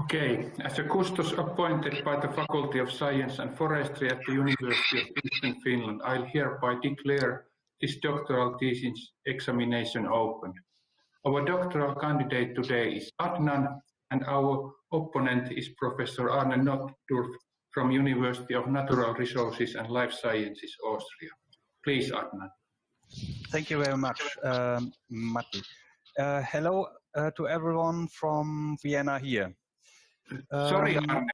Okay, as a custos appointed by the Faculty of Science and Forestry at the University of Eastern Finland, I'll hereby declare this doctoral thesis examination open. Our doctoral candidate today is Adnan, and our opponent is Professor Arne Notdurf from University of Natural Resources and Life Sciences, Austria. Please, Adnan. Thank you very much, Matti. Hello to everyone from Vienna here. Sorry, Arne.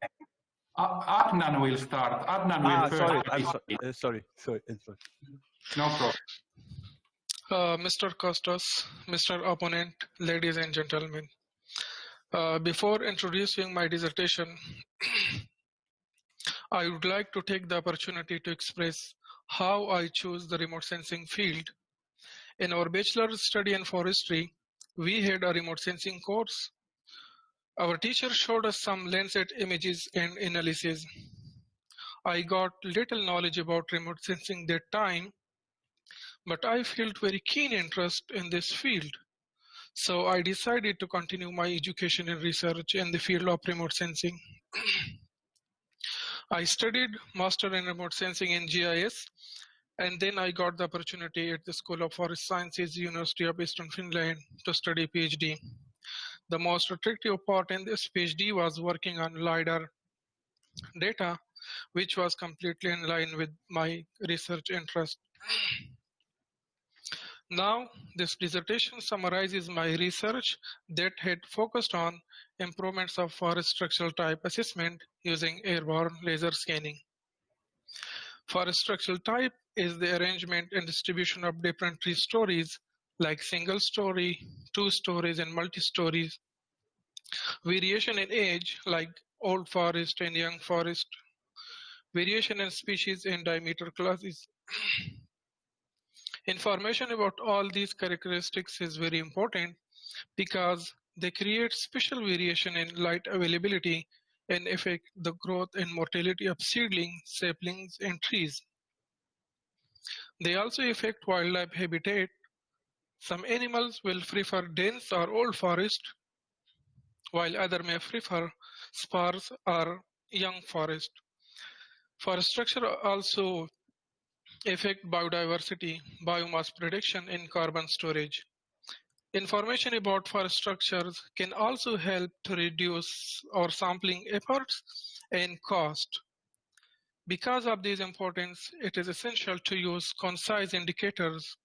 Adnan will start. Adnan will first. Sorry. No problem. Mr. Costas, Mr. Opponent, ladies and gentlemen. Before introducing my dissertation, I would like to take the opportunity to express how I chose the remote sensing field. In our bachelor's study in forestry, we had a remote sensing course. Our teacher showed us some Landsat images and analysis. I got little knowledge about remote sensing that time, but I felt very keen interest in this field. So I decided to continue my education and research in the field of remote sensing. I studied Master in Remote Sensing in GIS, and then I got the opportunity at the School of Forest Sciences, University of Eastern Finland, to study PhD. The most attractive part in this PhD was working on LiDAR data, which was completely in line with my research interest. Now, this dissertation summarizes my research that had focused on improvements of forest structural type assessment using airborne laser scanning. Forest structural type is the arrangement and distribution of different tree stories like single story, two stories, and multi-stories. Variation in age like old forest and young forest. Variation in species and diameter classes. Information about all these characteristics is very important because they create special variation in light availability and affect the growth and mortality of seedlings, saplings, and trees. They also affect wildlife habitat. Some animals will prefer dense or old forest, while others may prefer sparse or young forest. Forest structure also affect biodiversity, biomass production, and carbon storage. Information about forest structures can also help to reduce our sampling efforts and cost. Because of this importance, it is essential to use concise indicators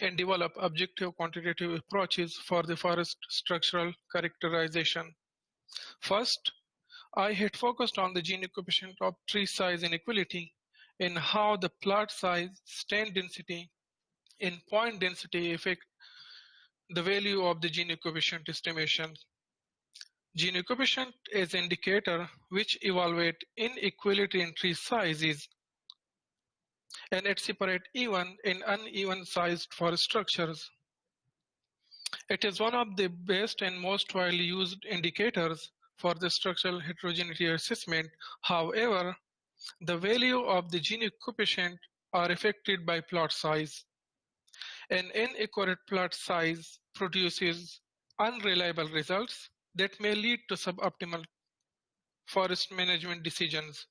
and develop objective quantitative approaches for the forest structural characterization. First, I had focused on the Gini coefficient of tree size inequality and how the plot size, stand density, and point density affect the value of the Gini coefficient estimation. Gini coefficient is an indicator which evaluates inequality in tree sizes, and it separates even and uneven sized forest structures. It is one of the best and most widely used indicators for the structural heterogeneity assessment. However, the value of the Gini coefficient are affected by plot size. An inaccurate plot size produces unreliable results that may lead to suboptimal forest management decisions.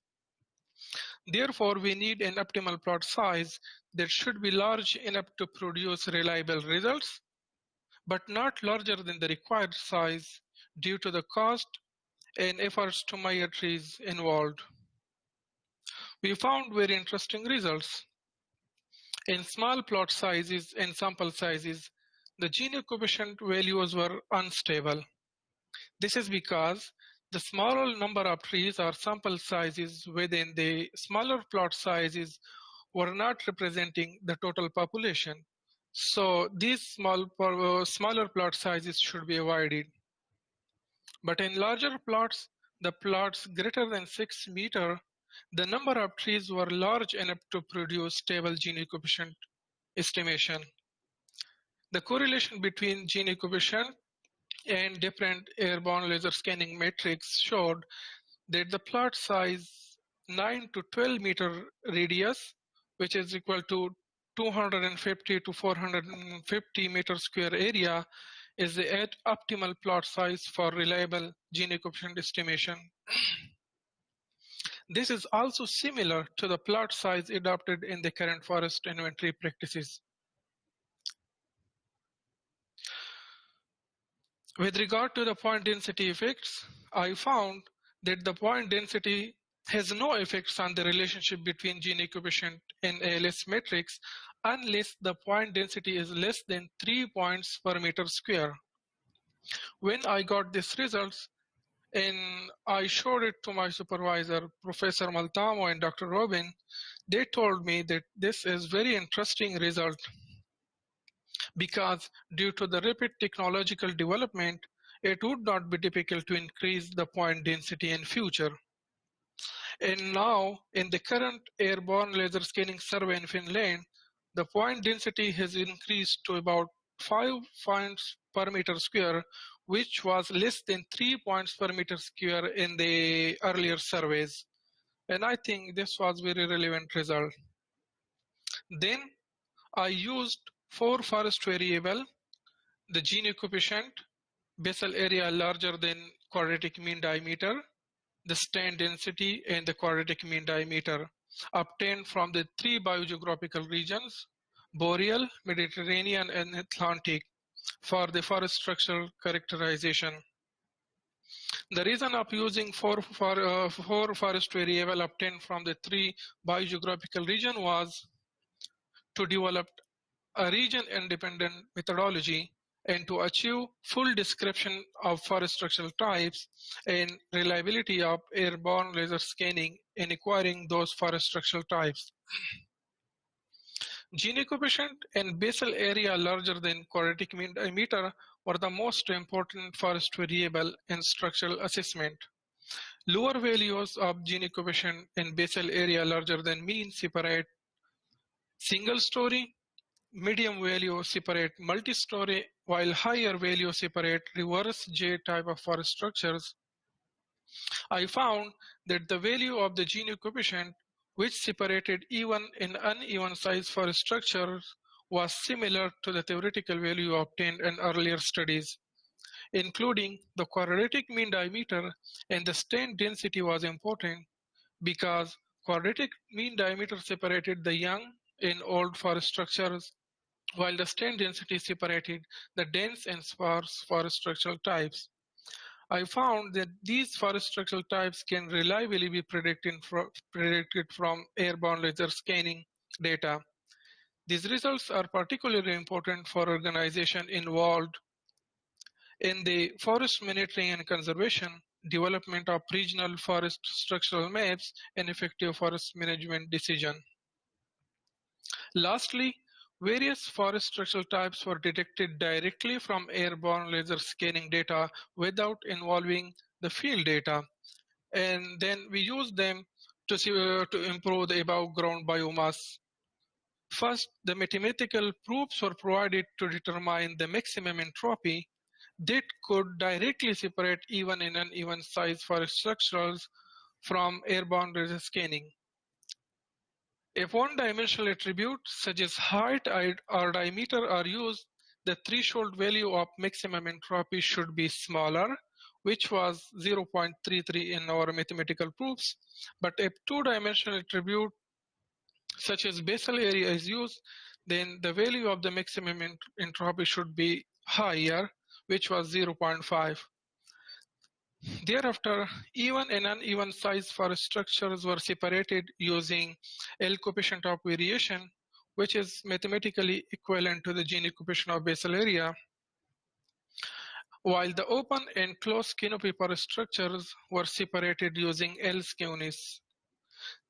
Therefore, we need an optimal plot size that should be large enough to produce reliable results, but not larger than the required size due to the cost and efforts to measure trees involved. We found very interesting results. In small plot sizes and sample sizes, the Gini coefficient values were unstable. This is because the smaller number of trees or sample sizes within the smaller plot sizes were not representing the total population. So these smaller plot sizes should be avoided. But in larger plots, the plots greater than 6 meters, the number of trees were large enough to produce stable Gini coefficient estimation. The correlation between Gini coefficient and different airborne laser scanning metrics showed that the plot size 9 to 12 meter radius, which is equal to 250 to 450 meter square area, is the optimal plot size for reliable Gini coefficient estimation. This is also similar to the plot size adopted in the current forest inventory practices. With regard to the point density effects, I found that the point density has no effects on the relationship between Gini coefficient and ALS matrix unless the point density is less than 3 points per meter square. When I got these results and I showed it to my supervisor, Professor Maltamo and Dr. Robin, they told me that this is very interesting result because due to the rapid technological development, it would not be difficult to increase the point density in future. And now, in the current airborne laser scanning survey in Finland, the point density has increased to about 5 points per meter square, which was less than 3 points per meter square in the earlier surveys. And I think this was very relevant result. Then I used 4 forest variables, the Gini coefficient, basal area larger than quadratic mean diameter, the stand density, and the quadratic mean diameter obtained from the 3 biogeographical regions, Boreal, Mediterranean, and Atlantic, for the forest structural characterization. The reason of using 4 forest variables obtained from the 3 biogeographical regions was to develop a region-independent methodology and to achieve full description of forest structural types and reliability of airborne laser scanning in acquiring those forest structural types. Gini coefficient and basal area larger than quadratic mean diameter were the most important forest variable in structural assessment. Lower values of Gini coefficient and basal area larger than mean separate single story, medium value separate multi-story, while higher value separate reverse J type of forest structures. I found that the value of the Gini coefficient, which separated even and uneven size forest structures, was similar to the theoretical value obtained in earlier studies, including the quadratic mean diameter and the stand density was important because quadratic mean diameter separated the young and old forest structures, while the stand density separated the dense and sparse forest structural types. I found that these forest structural types can reliably be predicted from airborne laser scanning data. These results are particularly important for organizations involved in the forest monitoring and conservation, development of regional forest structural maps, and effective forest management decision. Lastly, various forest structural types were detected directly from airborne laser scanning data without involving the field data. And then we used them to improve the above ground biomass. First, the mathematical proofs were provided to determine the maximum entropy that could directly separate even and uneven size forest structures from airborne laser scanning. If one-dimensional attributes such as height or diameter are used, the threshold value of maximum entropy should be smaller, which was 0.33 in our mathematical proofs. But if two-dimensional attribute such as basal area is used, then the value of the maximum entropy should be higher, which was 0.5. Thereafter, even and uneven size forest structures were separated using L coefficient of variation, which is mathematically equivalent to the Gini coefficient of basal area, while the open and closed canopy forest structures were separated using L-skewness.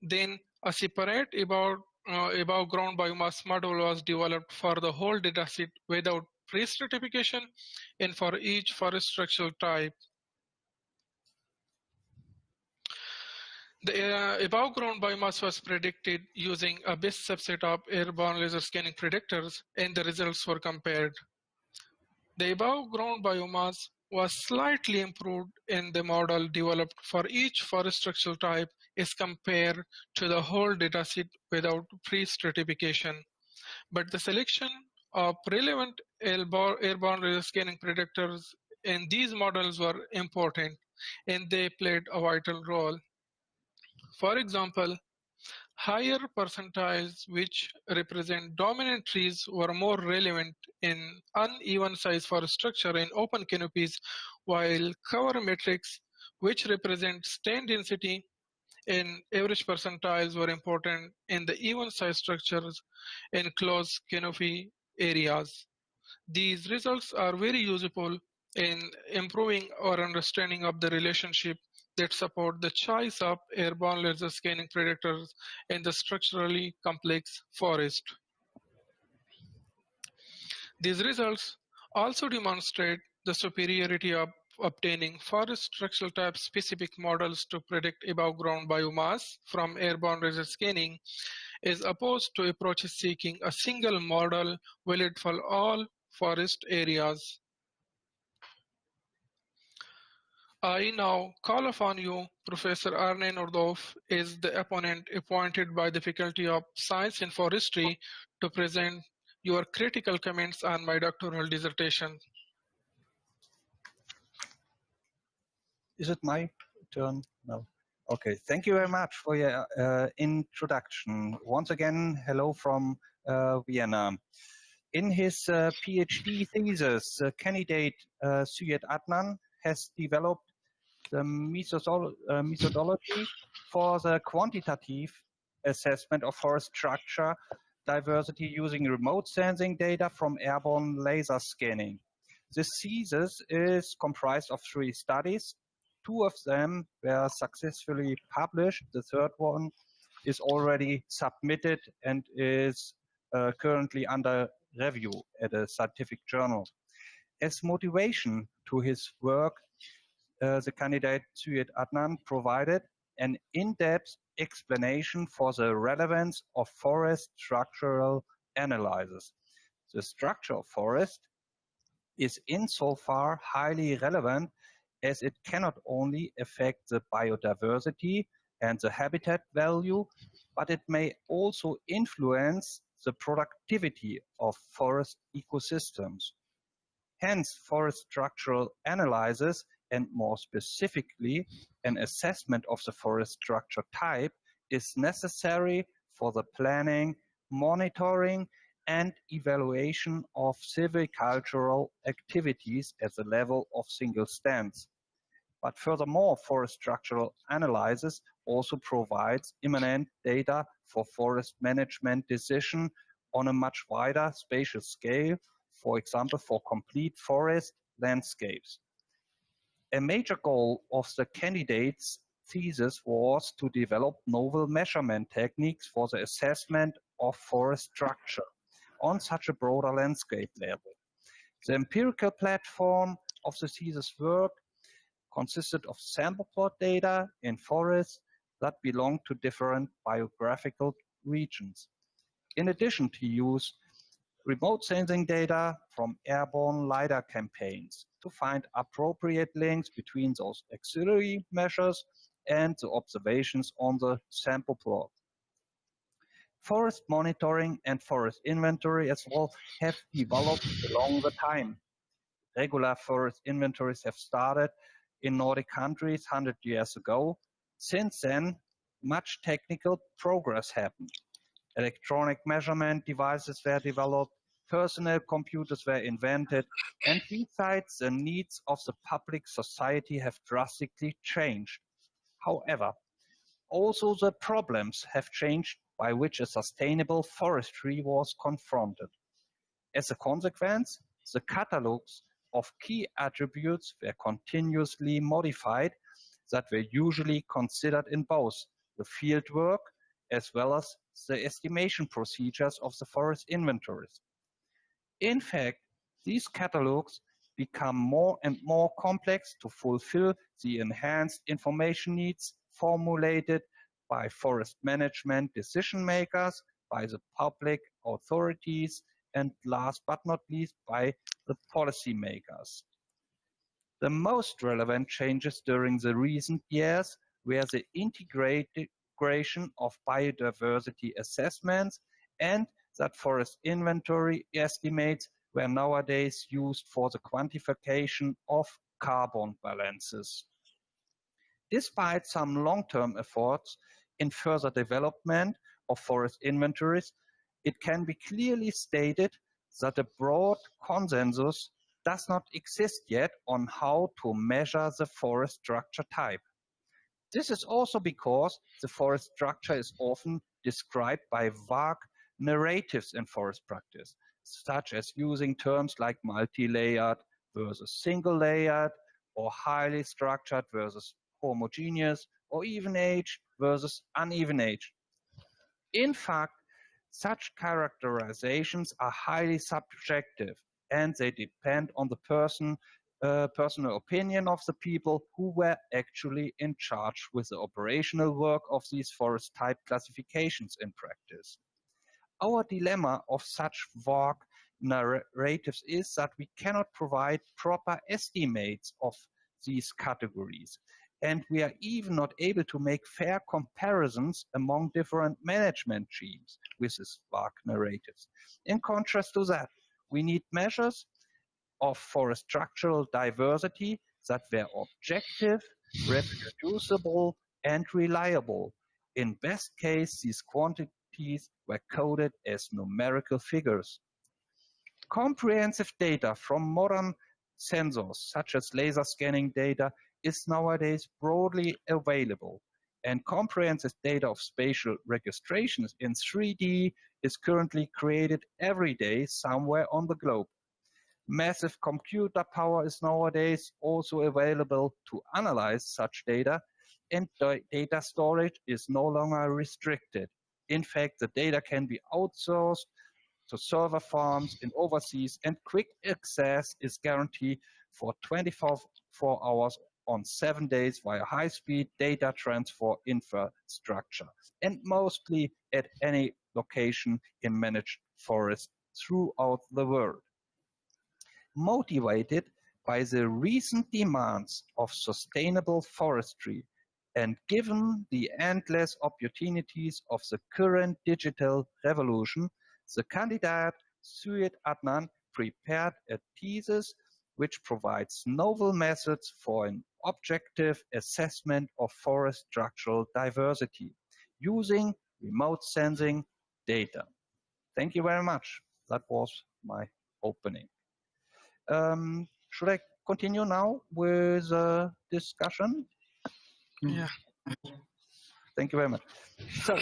Then a separate above ground biomass model was developed for the whole dataset without pre-stratification and for each forest structural type. The above ground biomass was predicted using a best subset of airborne laser scanning predictors, and the results were compared. The above ground biomass was slightly improved in the model developed for each forest structural type as compared to the whole dataset without pre-stratification. But the selection of relevant airborne scanning predictors in these models were important, and they played a vital role. For example, higher percentiles, which represent dominant trees, were more relevant in uneven size forest structure in open canopies, while cover metrics, which represent stand density in average percentiles, were important in the even size structures in closed canopy areas. These results are very useful in improving our understanding of the relationship that support the choice of airborne laser scanning predictors in the structurally complex forest. These results also demonstrate the superiority of obtaining forest structural type specific models to predict above ground biomass from airborne laser scanning, as opposed to approaches seeking a single model valid for all forest areas. I now call upon you, Professor Arne Nordhoff, is the opponent appointed by the Faculty of Science and Forestry, to present your critical comments on my doctoral dissertation. Is it my turn? No. Okay, thank you very much for your introduction. Once again, hello from Vienna. In his PhD thesis, candidate Syed Adnan has developed the methodology for the quantitative assessment of forest structure diversity using remote sensing data from airborne laser scanning. This thesis is comprised of 3 studies. 2 of them were successfully published. The third one is already submitted and is currently under review at a scientific journal. As motivation to his work, the candidate Syed Adnan provided an in-depth explanation for the relevance of forest structural analysis. The structure of forest is insofar highly relevant as it cannot only affect the biodiversity and the habitat value, but it may also influence the productivity of forest ecosystems. Hence, forest structural analysis, and more specifically, an assessment of the forest structure type, is necessary for the planning, monitoring, and evaluation of silvicultural activities at the level of single stands. But furthermore, forest structural analysis also provides immanent data for forest management decision on a much wider spatial scale, for example, for complete forest landscapes. A major goal of the candidate's thesis was to develop novel measurement techniques for the assessment of forest structure on such a broader landscape level. The empirical platform of the thesis work consisted of sample plot data in forests that belong to different biogeographical regions. In addition to use remote sensing data from airborne LiDAR campaigns to find appropriate links between those auxiliary measures and the observations on the sample plot. Forest monitoring and forest inventory as well have developed along the time. Regular forest inventories have started in Nordic countries 100 years ago. Since then, much technical progress happened. Electronic measurement devices were developed, personal computers were invented, and besides, the needs of the public society have drastically changed. However, also the problems have changed by which a sustainable forestry was confronted. As a consequence, the catalogs of key attributes were continuously modified that were usually considered in both the field work as well as the estimation procedures of the forest inventories. In fact, these catalogs become more and more complex to fulfill the enhanced information needs formulated by forest management decision makers, by the public authorities, and last but not least, by the policymakers. The most relevant changes during the recent years were the integration of biodiversity assessments and that forest inventory estimates were nowadays used for the quantification of carbon balances. Despite some long-term efforts in further development of forest inventories, it can be clearly stated that a broad consensus does not exist yet on how to measure the forest structure type. This is also because the forest structure is often described by vague narratives in forest practice, such as using terms like multi-layered versus single-layered, or highly structured versus homogeneous, or even age versus uneven age. In fact, such characterizations are highly subjective, and they depend on the personal opinion of the people who were actually in charge with the operational work of these forest type classifications in practice. Our dilemma of such vague narratives is that we cannot provide proper estimates of these categories, and we are even not able to make fair comparisons among different management schemes with these vague narratives. In contrast to that, we need measures of forest structural diversity that were objective, reproducible, and reliable. In best case, these quantities were coded as numerical figures. Comprehensive data from modern sensors, such as laser scanning data, is nowadays broadly available, and comprehensive data of spatial registrations in 3D is currently created every day somewhere on the globe. Massive computer power is nowadays also available to analyze such data, and data storage is no longer restricted. In fact, the data can be outsourced to server farms in overseas, and quick access is guaranteed for 24 hours on 7 days via high-speed data transfer infrastructure, and mostly at any location in managed forests throughout the world. Motivated by the recent demands of sustainable forestry, and given the endless opportunities of the current digital revolution, the candidate Syed Adnan prepared a thesis which provides novel methods for an objective assessment of forest structural diversity using remote sensing data. Thank you very much. That was my opening. Should I continue now with the discussion? Yeah. Thank you very much. So,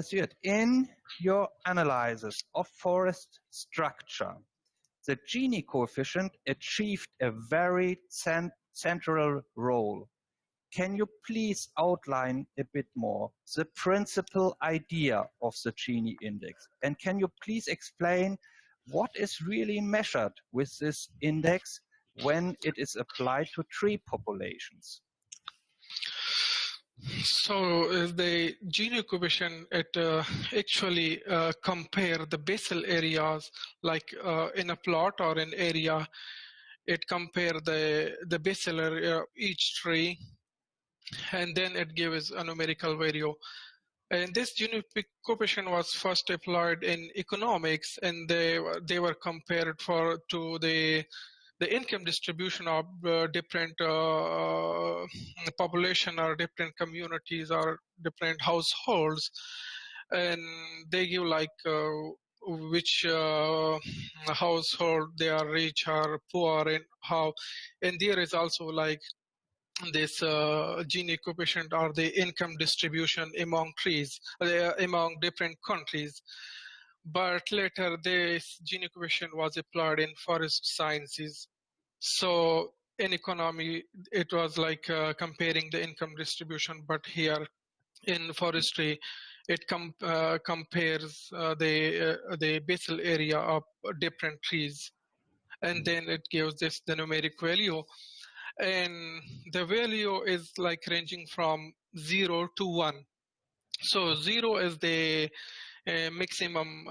Syed, in your analysis of forest structure, the Gini coefficient achieved a very central role. Can you please outline a bit more the principal idea of the Gini index? And can you please explain what is really measured with this index when it is applied to tree populations? So the Gini coefficient, it actually compare the basal areas, like in a plot or an area, it compare the basal area of each tree, and then it gives a numerical value. And this Gini coefficient was first applied in economics, and they were compared to the income distribution of different population or different communities or different households, and they give like which household they are rich or poor, and how, and there is also like this Gini coefficient or the income distribution among trees, among different countries. But later this Gini coefficient was applied in forest sciences. So in economy, it was like comparing the income distribution, but here in forestry, it compares the basal area of different trees, and then it gives this the numeric value. And the value is like ranging from 0 to 1. So 0 is the maximum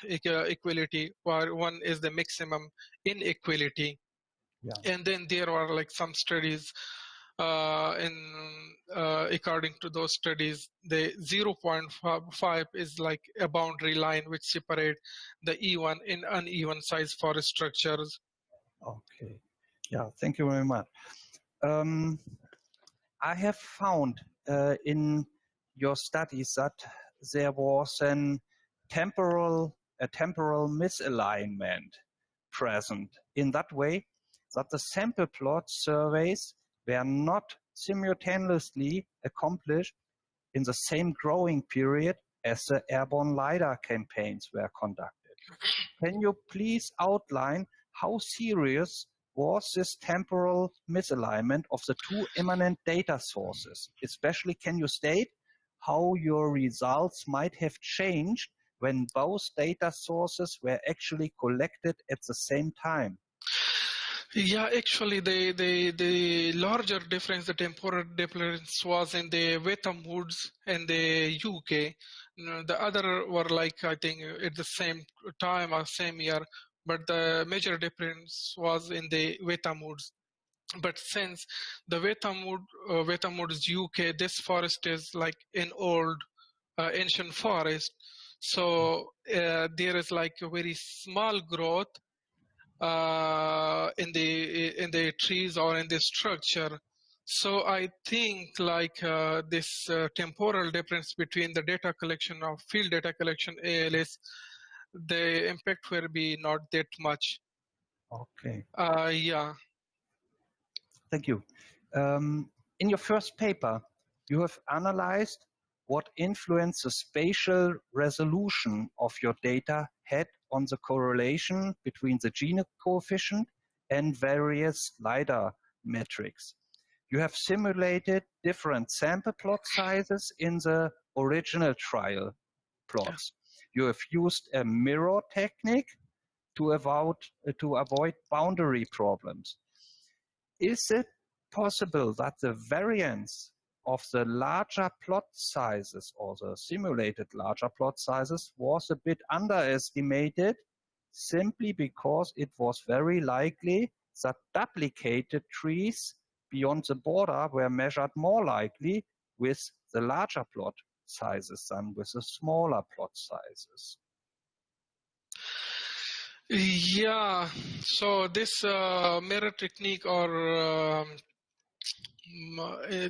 equality, while 1 is the maximum inequality. Yeah. And then there are like some studies according to those studies, the 0.5 is like a boundary line which separate the even and uneven size forest structures. Okay. Yeah, thank you very much. I have found in your studies that there was a temporal misalignment present in that way that the sample plot surveys were not simultaneously accomplished in the same growing period as the airborne LiDAR campaigns were conducted. Can you please outline how serious was this temporal misalignment of the two immanent data sources? Especially, can you state how your results might have changed when both data sources were actually collected at the same time? Yeah, actually, the larger difference, the temporal difference, was in the Wetham Woods and the UK. The other were like, I think, at the same time or same year, but the major difference was in the Wetham Woods. But since the Wetham Woods UK, this forest is like an old ancient forest, so there is like a very small growth in the trees or in the structure. So I think like this temporal difference between the data collection of field data collection ALS, the impact will be not that much. Okay. Yeah. Thank you. In your first paper, you have analyzed what influence the spatial resolution of your data had on the correlation between the Gini coefficient and various LiDAR metrics. You have simulated different sample plot sizes in the original trial plots. You have used a mirror technique to avoid boundary problems. Is it possible that the variance of the larger plot sizes or the simulated larger plot sizes was a bit underestimated simply because it was very likely that duplicated trees beyond the border were measured more likely with the larger plot sizes than with the smaller plot sizes? Yeah, so this mirror technique, or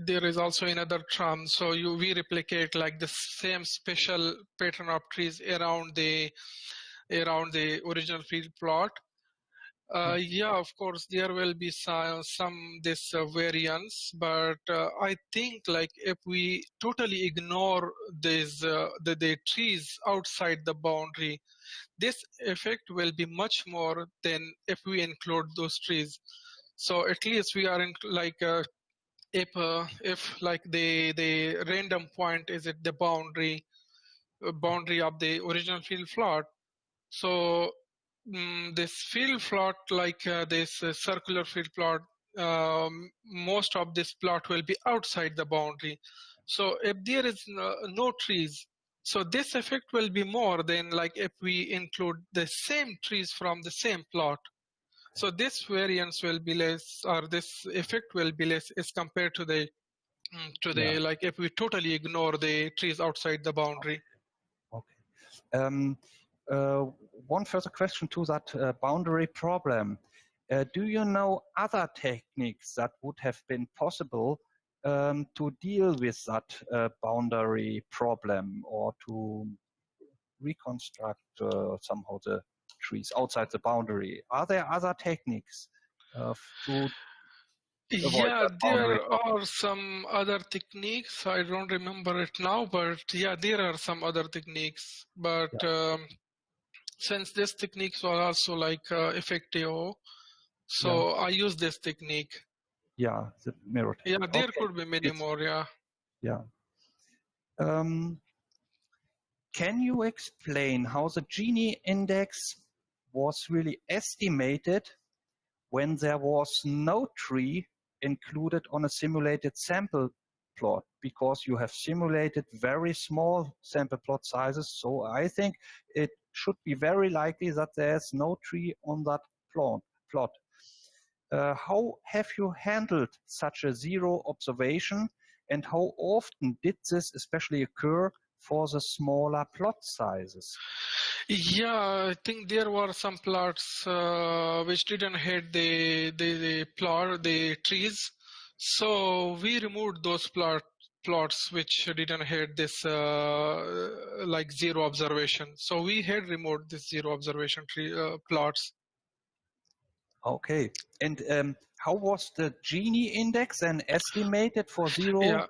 there is also another term. So we replicate like the same special pattern of trees around the original field plot. Yeah, of course, there will be some this variance, but I think like if we totally ignore these the trees outside the boundary, this effect will be much more than if we include those trees. So at least we are in like if like the random point is at the boundary of the original field plot. So this field plot, like this circular field plot, most of this plot will be outside the boundary. So if there is no trees, so this effect will be more than like if we include the same trees from the same plot. So this variance will be less, or this effect will be less as compared to the like if we totally ignore the trees outside the boundary. Okay. One further question to that boundary problem. Do you know other techniques that would have been possible to deal with that boundary problem, or to reconstruct somehow the trees outside the boundary? Are there other techniques to avoid that boundary There problem? are some other techniques. I don't remember it now, but yeah, there are some other techniques. But since this techniques were also like effective, so I use this technique. Yeah, the mirror technique. Yeah, there could be many more. Yeah. Yeah. Can you explain how the Gini index was really estimated when there was no tree included on a simulated sample plot? Because you have simulated very small sample plot sizes, so I think it should be very likely that there's no tree on that plot. how have you handled such a zero observation, and how often did this especially occur for the smaller plot sizes? Yeah, I think there were some plots which didn't hit the trees. So we removed those plots which didn't hit this like zero observation. So we had removed this zero observation plots. Okay, and how was the Gini index then estimated for zero? Yeah.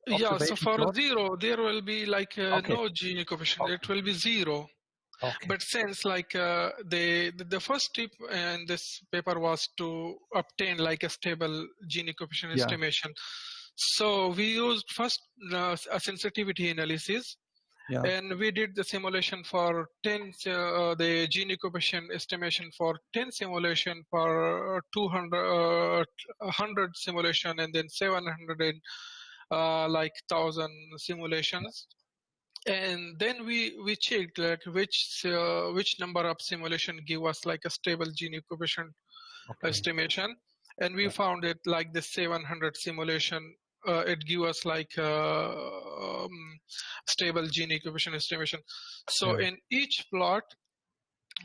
Yeah, so observation for plot? zero, there will be like Okay. no Gini coefficient. Okay. It will be zero. Okay. But since like the first tip in this paper was to obtain like a stable Gini coefficient Yeah. estimation. So we used first a sensitivity analysis. Yeah. And we did the simulation for 10, the Gini coefficient estimation for 10 simulation, for 100 simulation, and then 700 and like 1,000 simulations. And then we checked like which number of simulation give us like a stable Gini coefficient estimation, and we found it like the 700 simulation. It give us like stable Gini coefficient estimation. So in each plot,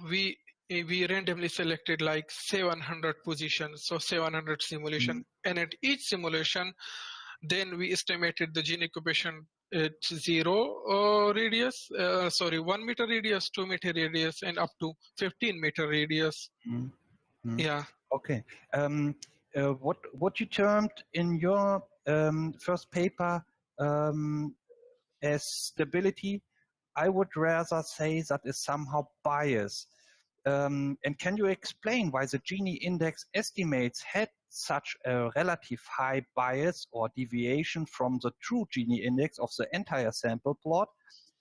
we randomly selected like 700 positions, so 700 simulation, and at each simulation, then we estimated the Gini coefficient at 1 meter radius, 2 meter radius, and up to 15 meter radius. Yeah. Okay. What you termed in your first paper as stability, I would rather say that is somehow bias. And can you explain why the Gini index estimates had such a relative high bias or deviation from the true Gini index of the entire sample plot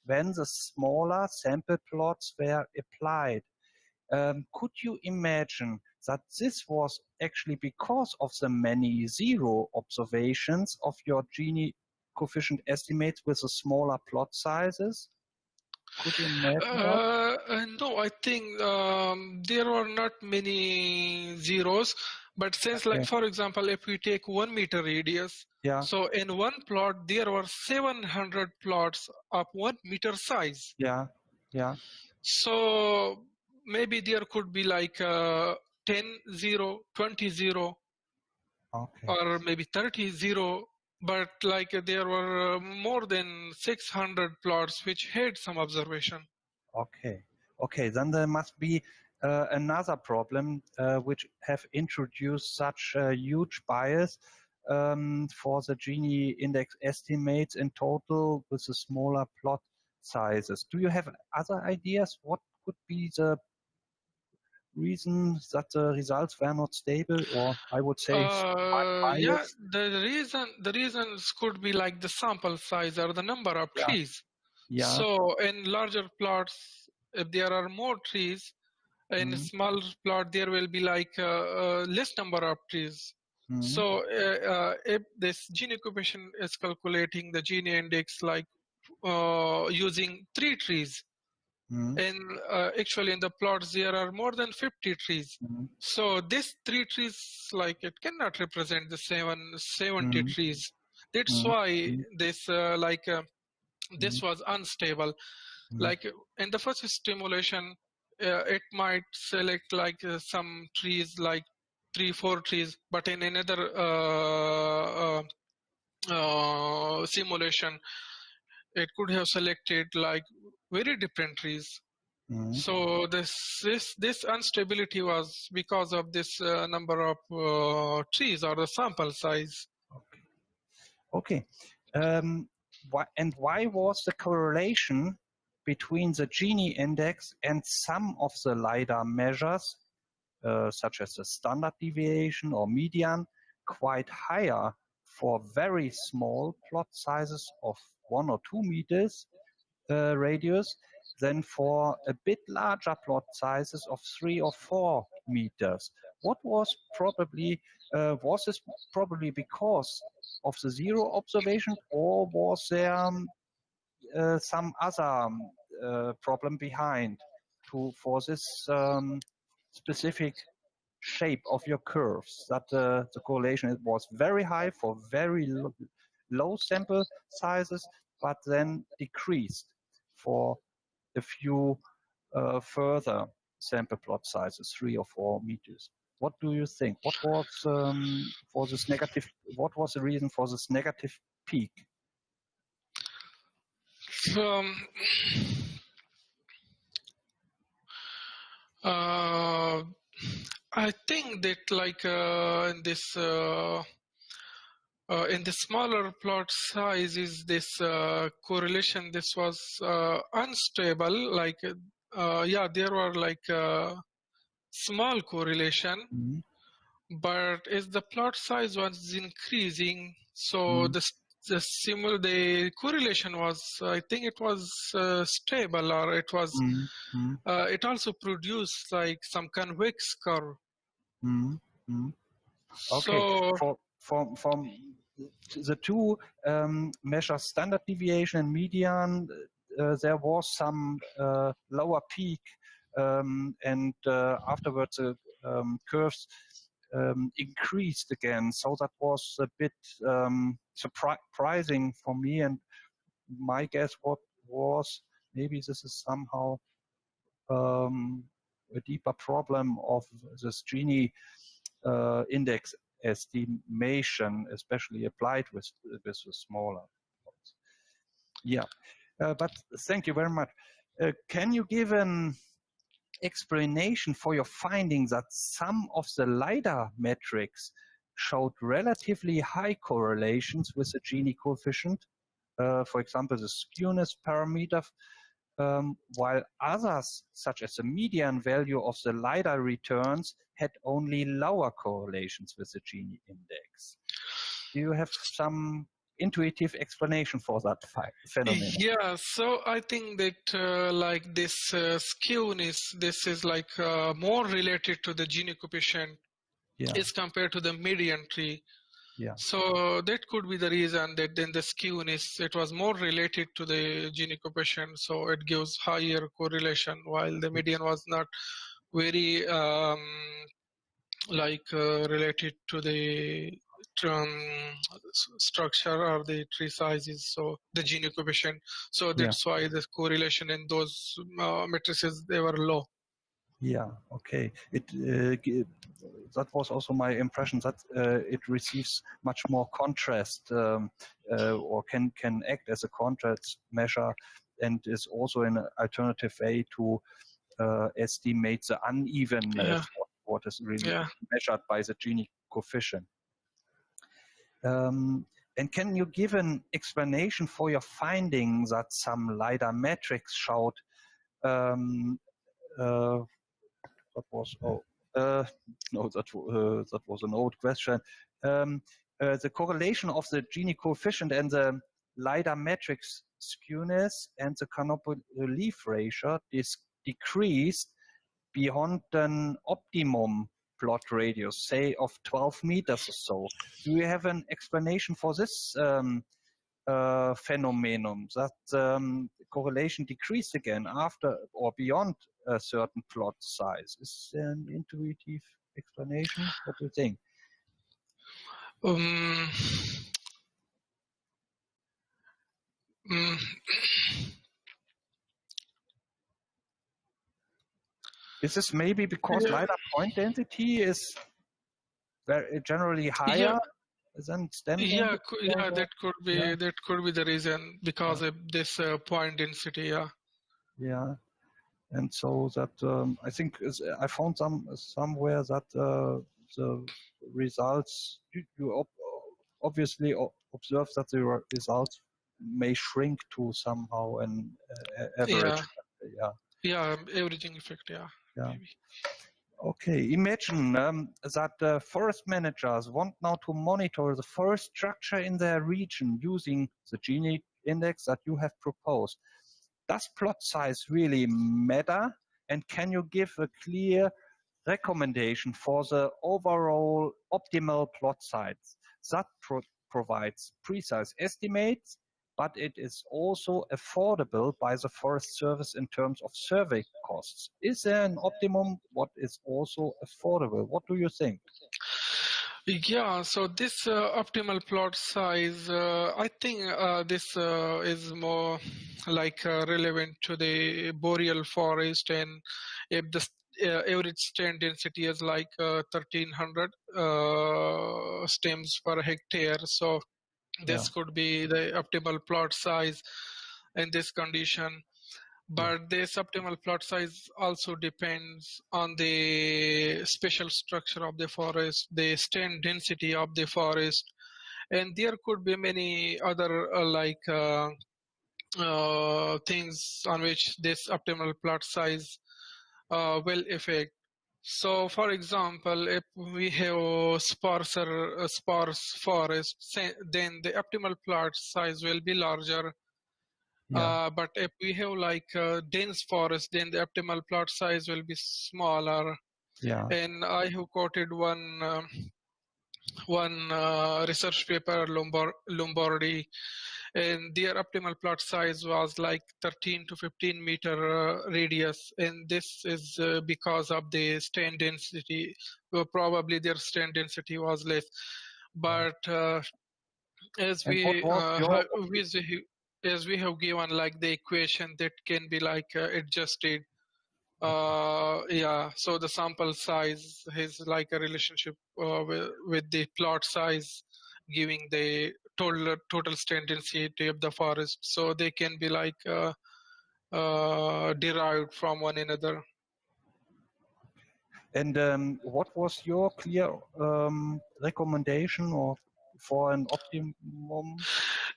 when the smaller sample plots were applied? Could you imagine that this was actually because of the many zero observations of your Gini coefficient estimates with the smaller plot sizes? Could you imagine that? No, I think there were not many zeros, but since like, for example, if we take 1 meter radius, so in one plot, there were 700 plots of 1 meter size. So maybe there could be like 10 0, 20 0, or maybe 30 0, but like there were more than 600 plots which had some observation. Okay, then there must be another problem which have introduced such a huge bias for the Gini index estimates in total with the smaller plot sizes. Do you have other ideas? What could be the reason that the results were not stable, or I would say yeah, the reasons could be like the sample size or the number of trees. So in larger plots, if there are more trees, in a small plot there will be like less number of trees. So if this Gini coefficient is calculating the Gini index like using 3 trees, and actually in the plots there are more than 50 trees. So this 3 trees, like it cannot represent the 70 trees. That's why this this was unstable. Like in the first stimulation, it might select like some trees, like 3-4 trees, but in another simulation, it could have selected like very different trees. So this instability was because of this number of trees or the sample size. Okay. Why was the correlation between the Gini index and some of the LiDAR measures, such as the standard deviation or median, quite higher for very small plot sizes of 1 or 2 meters radius than for a bit larger plot sizes of 3 or 4 meters? What was this probably because of the zero observation, or was there some other problem behind for this specific shape of your curves, that the correlation was very high for very low sample sizes, but then decreased for a few further sample plot sizes, 3 or 4 meters. What do you think? What was for this negative? What was the reason for this negative peak? I think that like in the smaller plot sizes, this correlation, this was unstable. Like yeah, there were like small correlation, but as the plot size was increasing, so the correlation was, I think it was stable, or it was it also produced like some convex curve. Okay, so, from the two measures, standard deviation and median, there was some lower peak, and afterwards the curves increased again. So that was a bit surprising for me, and my guess was maybe this is somehow a deeper problem of this Gini index estimation, especially applied with the smaller plots. Yeah, but thank you very much. Can you give an explanation for your finding that some of the LiDAR metrics showed relatively high correlations with the Gini coefficient? For example, the skewness parameter, while others, such as the median value of the LiDAR returns, had only lower correlations with the Gini index. Do you have some intuitive explanation for that phenomenon? Yeah, so I think that like this skewness, this is like more related to the Gini coefficient as compared to the median tree. Yeah. So that could be the reason that then the skewness, it was more related to the Gini coefficient, so it gives higher correlation, while the median was not very related to the structure or the tree sizes, so the Gini coefficient. So that's why the correlation in those matrices, they were low. Yeah, okay. That was also my impression, that it receives much more contrast, or can act as a contrast measure, and is also an alternative way to estimate the unevenness, what is really measured by the Gini coefficient. And can you give an explanation for your finding that some LiDAR metrics showed that was no, that was an old question. The correlation of the Gini coefficient and the LiDAR matrix skewness and the canopy leaf ratio is decreased beyond an optimum plot radius, say of 12 meters or so. Do you have an explanation for this phenomenon, that correlation decreased again after or beyond a certain plot size? Is there an intuitive explanation? What do you think? Is this maybe because LiDAR point density is very generally higher than standard? Yeah, that could be the reason, because of this point density. Yeah, and so that I think I found somewhere that the results, you obviously observe that the results may shrink to somehow an average. Yeah, averaging effect. Yeah. Maybe. Okay, imagine that forest managers want now to monitor the forest structure in their region using the Gini index that you have proposed. Does plot size really matter? And can you give a clear recommendation for the overall optimal plot size that provides precise estimates but it is also affordable by the Forest Service in terms of survey costs. Is there an optimum what is also affordable? What do you think? Yeah, so this optimal plot size, I think this is more like relevant to the boreal forest, and if the average stand density is like 1300 stems per hectare, so this could be the optimal plot size in this condition. But this optimal plot size also depends on the spatial structure of the forest, the stand density of the forest, and there could be many other things on which this optimal plot size will affect. So, for example, if we have sparse forest, then the optimal plot size will be larger. But if we have like dense forest, then the optimal plot size will be smaller. And I have quoted one research paper, Lombardi, and their optimal plot size was like 13 to 15 meter radius, and this is because of the stand density. Probably their stand density was less, but as we have given like the equation that can be like adjusted. So the sample size has like a relationship with the plot size, giving the total stand density of the forest. So they can be like derived from one another. And what was your clear recommendation or for an optimum?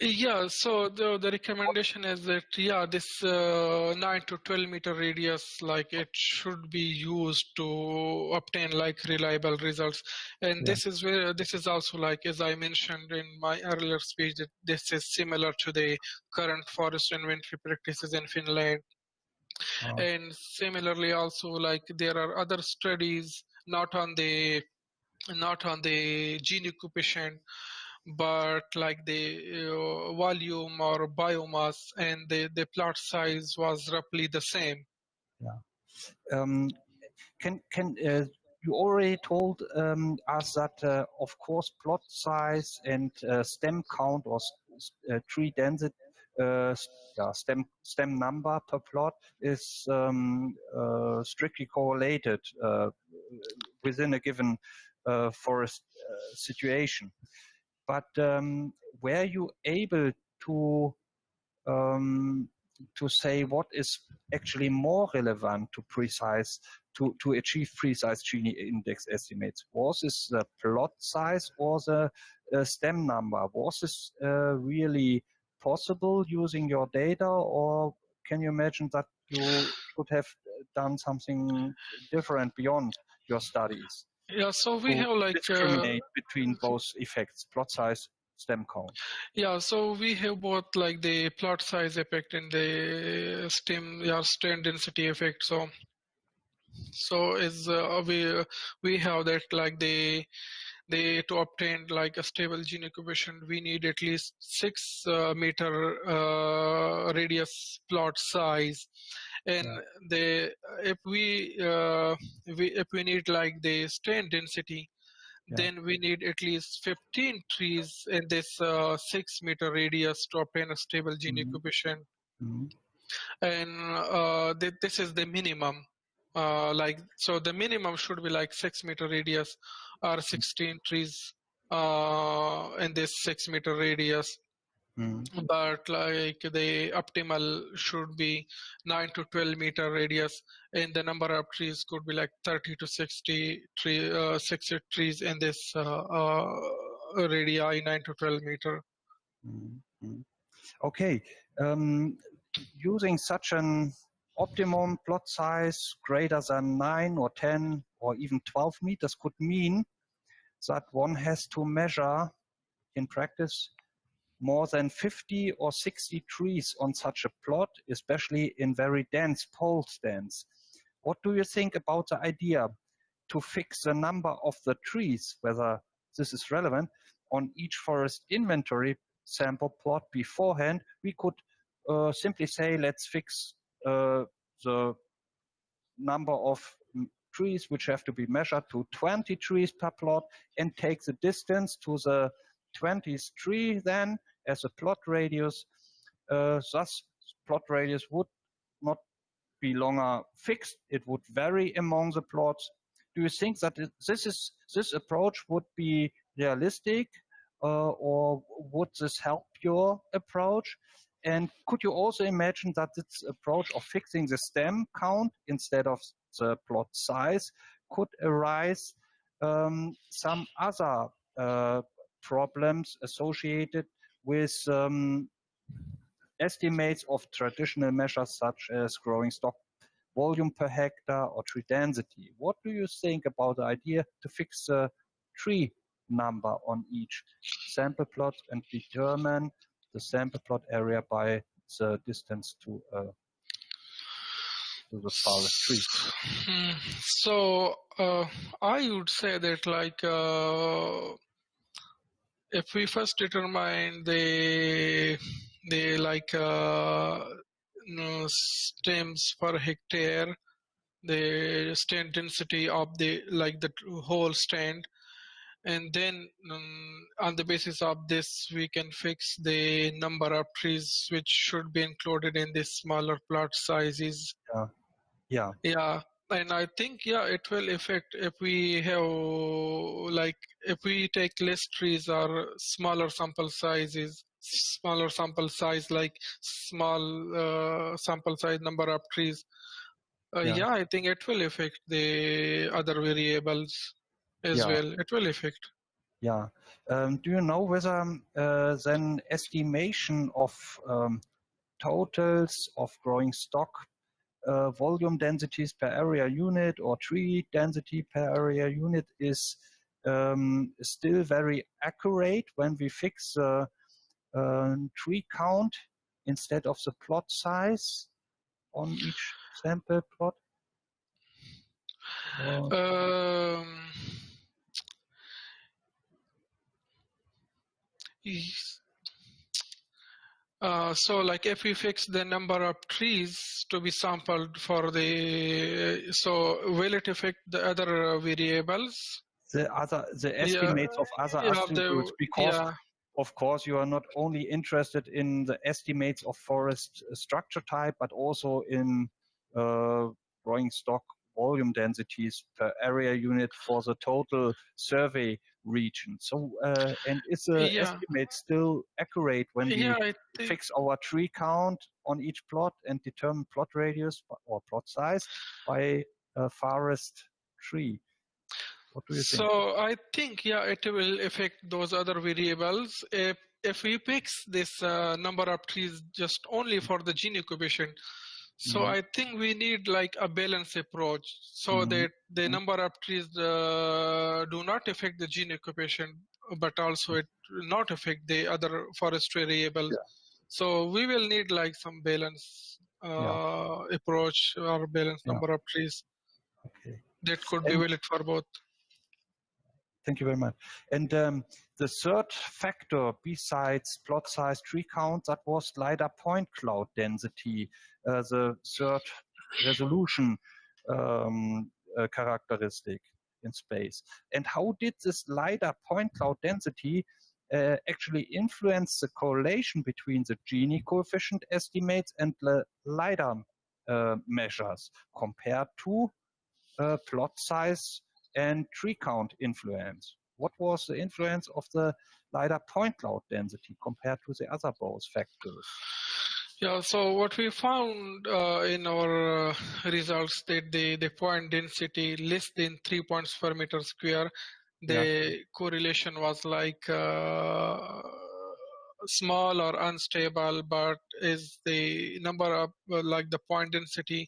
Yeah, so the recommendation is that this 9 to 12 meter radius, like it should be used to obtain like reliable results. And this is where this is also like, as I mentioned in my earlier speech, that this is similar to the current forest inventory practices in Finland. And similarly, also like there are other studies not on the Gini coefficient, but like the volume or biomass, and the plot size was roughly the same. Can you already told us that of course plot size and stem count or tree density, stem number per plot is strictly correlated within a given forest situation. But were you able to say what is actually more relevant to achieve precise Gini index estimates? Was this the plot size or the stem number? Was this really possible using your data, or can you imagine that you could have done something different beyond your studies? Yeah, so we have like discriminate between both effects, plot size, stem count. Yeah, so we have both like the plot size effect and the stand density effect. So is we have that like to obtain like a stable Gini coefficient, we need at least 6 meter radius plot size, and if we need like the stand density, then we need at least 15 trees in this 6 meter radius to obtain a stable Gini coefficient. And this is the minimum. So the minimum should be like 6 meter radius or 16 trees in this 6 meter radius. But like the optimal should be 9 to 12 meter radius, and the number of trees could be like 30 to 60 trees in this radii 9 to 12 meter. Okay, using such an optimum plot size greater than 9 or 10 or even 12 meters could mean that one has to measure in practice more than 50 or 60 trees on such a plot, especially in very dense pole stands. What do you think about the idea to fix the number of the trees, whether this is relevant, on each forest inventory sample plot beforehand, we could simply say, let's fix the number of trees which have to be measured to 20 trees per plot and take the distance to the 20th tree then as a plot radius. Thus, plot radius would not be longer fixed. It would vary among the plots. Do you think that this approach would be realistic, or would this help your approach? And could you also imagine that this approach of fixing the stem count instead of the plot size could arise some other problems associated with estimates of traditional measures such as growing stock volume per hectare or tree density? What do you think about the idea to fix the tree number on each sample plot and determine the sample plot area by the distance to the farthest tree? So I would say that, like, if we first determine the stems per hectare, the stand density of the whole stand, and then on the basis of this we can fix the number of trees which should be included in this smaller plot sizes. Yeah. And I think it will affect if we have, like, if we take less trees or smaller sample sizes, like small sample size number of trees. I think it will affect the other variables as well. It will affect. Yeah. Do you know whether then estimation of totals of growing stock volume densities per area unit or tree density per area unit is still very accurate when we fix the tree count instead of the plot size on each sample plot? So, like, if we fix the number of trees to be sampled for the, so will it affect the other variables? The estimates of other attributes, because of course you are not only interested in the estimates of forest structure type, but also in growing stock volume densities per area unit for the total survey region. So, and is the estimate still accurate when we fix our tree count on each plot and determine plot radius or plot size by a forest tree? What do you think? So I think, it will affect those other variables. If we fix this number of trees just only for the Gini coefficient, so I think we need like a balanced approach so that the number of trees do not affect the Gini coefficient, but also it will not affect the other forest variables. So we will need like some balance approach or balanced number of trees that could be valid for both. Thank you very much. And the third factor besides plot size, tree count, that was LiDAR point cloud density, the third resolution characteristic in space. And how did this LiDAR point cloud density actually influence the correlation between the Gini coefficient estimates and the LiDAR measures compared to plot size and tree count influence? What was the influence of the LiDAR point cloud density compared to the other both factors? Yeah, so what we found in our results that the point density less than 3 points per meter square, the correlation was like small or unstable, but is the number of like the point density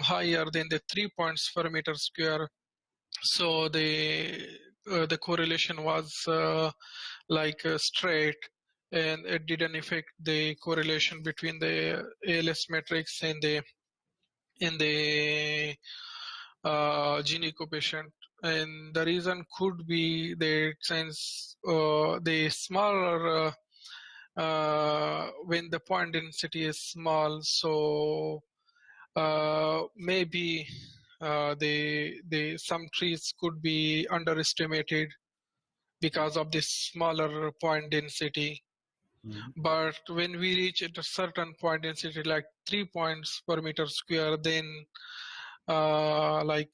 higher than the 3 points per meter square, so the correlation was like straight, and it didn't affect the correlation between the ALS matrix and the Gini coefficient. and the reason could be that since the smaller when the point density is small, so maybe some trees could be underestimated because of this smaller point density. But when we reach at a certain point density, like 3 points per meter square, then like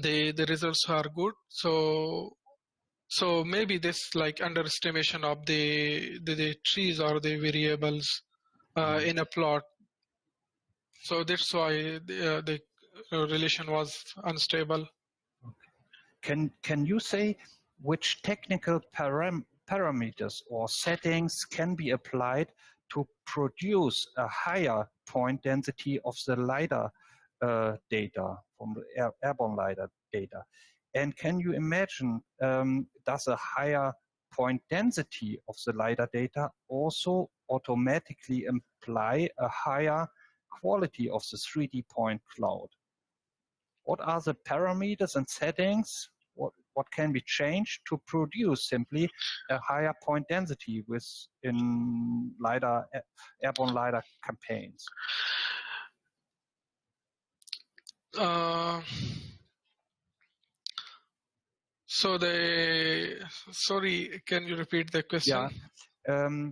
the results are good. So maybe this like underestimation of the trees or the variables in a plot. So that's why the relation was unstable. Can you say which technical parameters or settings can be applied to produce a higher point density of the LiDAR data, from the airborne LiDAR data? And can you imagine, does a higher point density of the LiDAR data also automatically imply a higher quality of the 3D point cloud? What are the parameters and settings? What can be changed to produce simply a higher point density in LiDAR, airborne LiDAR campaigns? Sorry, can you repeat the question? Yeah.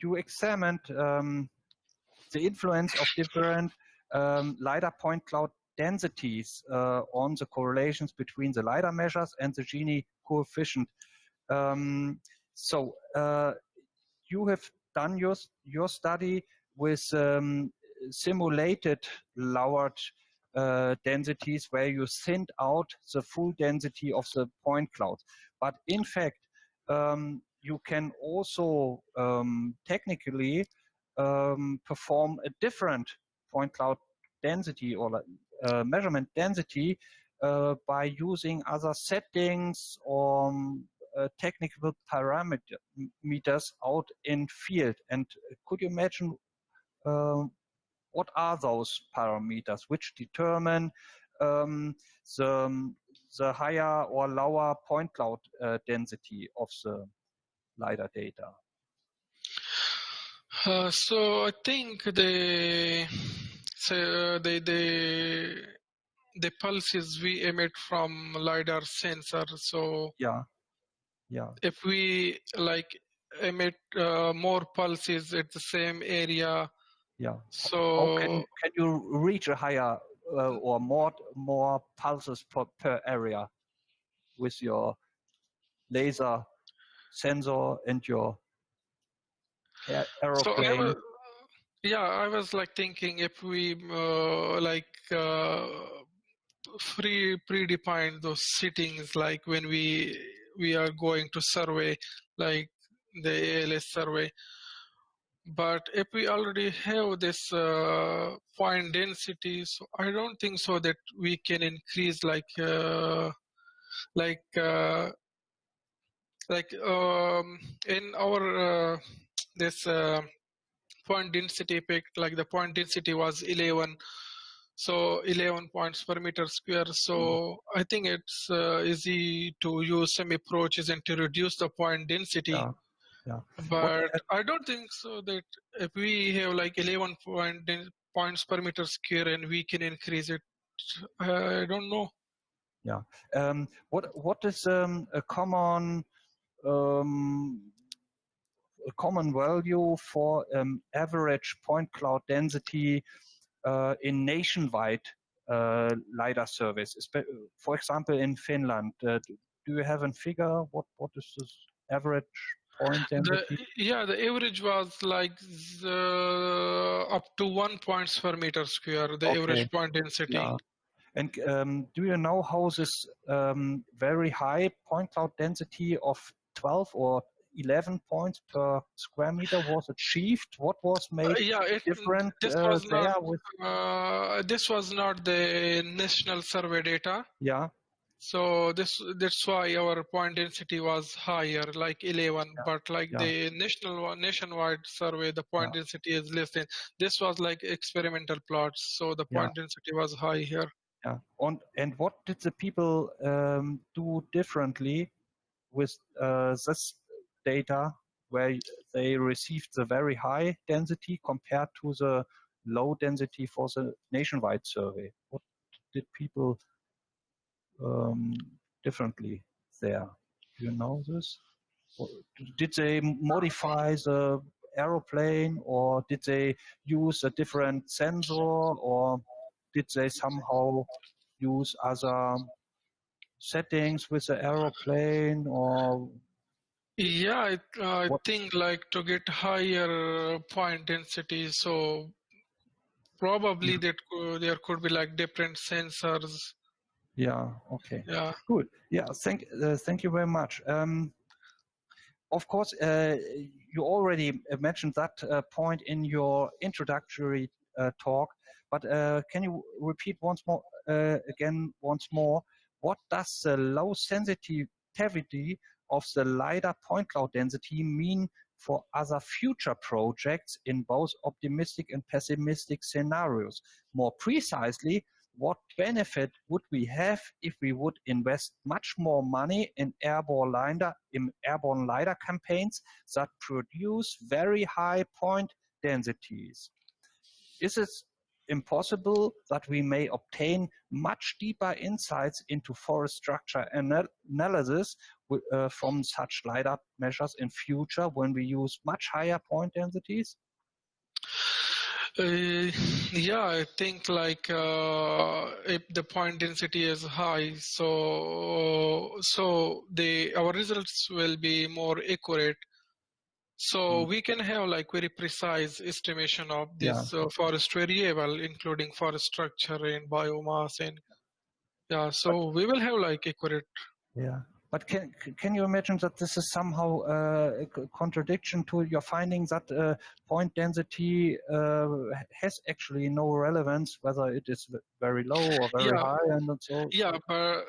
You examined the influence of different LiDAR point cloud densities on the correlations between the LiDAR measures and the Gini coefficient. You have done your study with simulated lowered densities where you thinned out the full density of the point cloud. But in fact, you can also technically perform a different point cloud density or measurement density by using other settings or technical parameters out in field. And could you imagine what are those parameters which determine the higher or lower point cloud density of the LiDAR data? So I think the pulses we emit from LiDAR sensor. So yeah. If we like emit more pulses at the same area, so how can you reach a higher or more pulses per area with your laser sensor and your aeroplane? So I was like thinking if we predefine those settings, like when we are going to survey, like the ALS survey. But if we already have this point density, so I don't think so that we can increase in our this point density pick, like the point density was 11, so 11 points per meter square. So I think it's easy to use some approaches and to reduce the point density. But I don't think so that if we have like 11 points per meter square and we can increase it, I don't know. What is a common value for average point cloud density in nationwide LiDAR surveys? For example, in Finland, do you have a figure? What is this average point density? The average was like up to 1 points per meter square, the average point density. Yeah. And do you know how this very high point cloud density of 12 or 11 points per square meter was achieved? What was made different this was not the national survey data. Yeah. So that's why our point density was higher, like 11. But like the nationwide survey, the point density is less than. This was like experimental plots, so the point density was high here. Yeah. And what did the people do differently with this data, where they received the very high density compared to the low density for the nationwide survey? What did people differently there? Do you know this? Or did they modify the aeroplane, or did they use a different sensor, or did they somehow use other settings with the aeroplane, or Yeah, I what? think like to get higher point density, so probably that there could be like different sensors. Yeah. Okay. Yeah. Good. Yeah. Thank you very much. Of course, you already mentioned that point in your introductory talk, but can you repeat once more? What does the low sensitivity of the LiDAR point cloud density mean for other future projects in both optimistic and pessimistic scenarios? More precisely, what benefit would we have if we would invest much more money in airborne LiDAR campaigns that produce very high point densities? Is it impossible that we may obtain much deeper insights into forest structure analysis from such LiDAR measures in future when we use much higher point densities? Yeah, I think like if the point density is high, so our results will be more accurate. So we can have like very precise estimation of this forest variable, including forest structure and biomass, and yeah. So we will have like accurate. Yeah. But can you imagine that this is somehow a contradiction to your finding that point density has actually no relevance whether it is very low or very high, and so? Yeah, but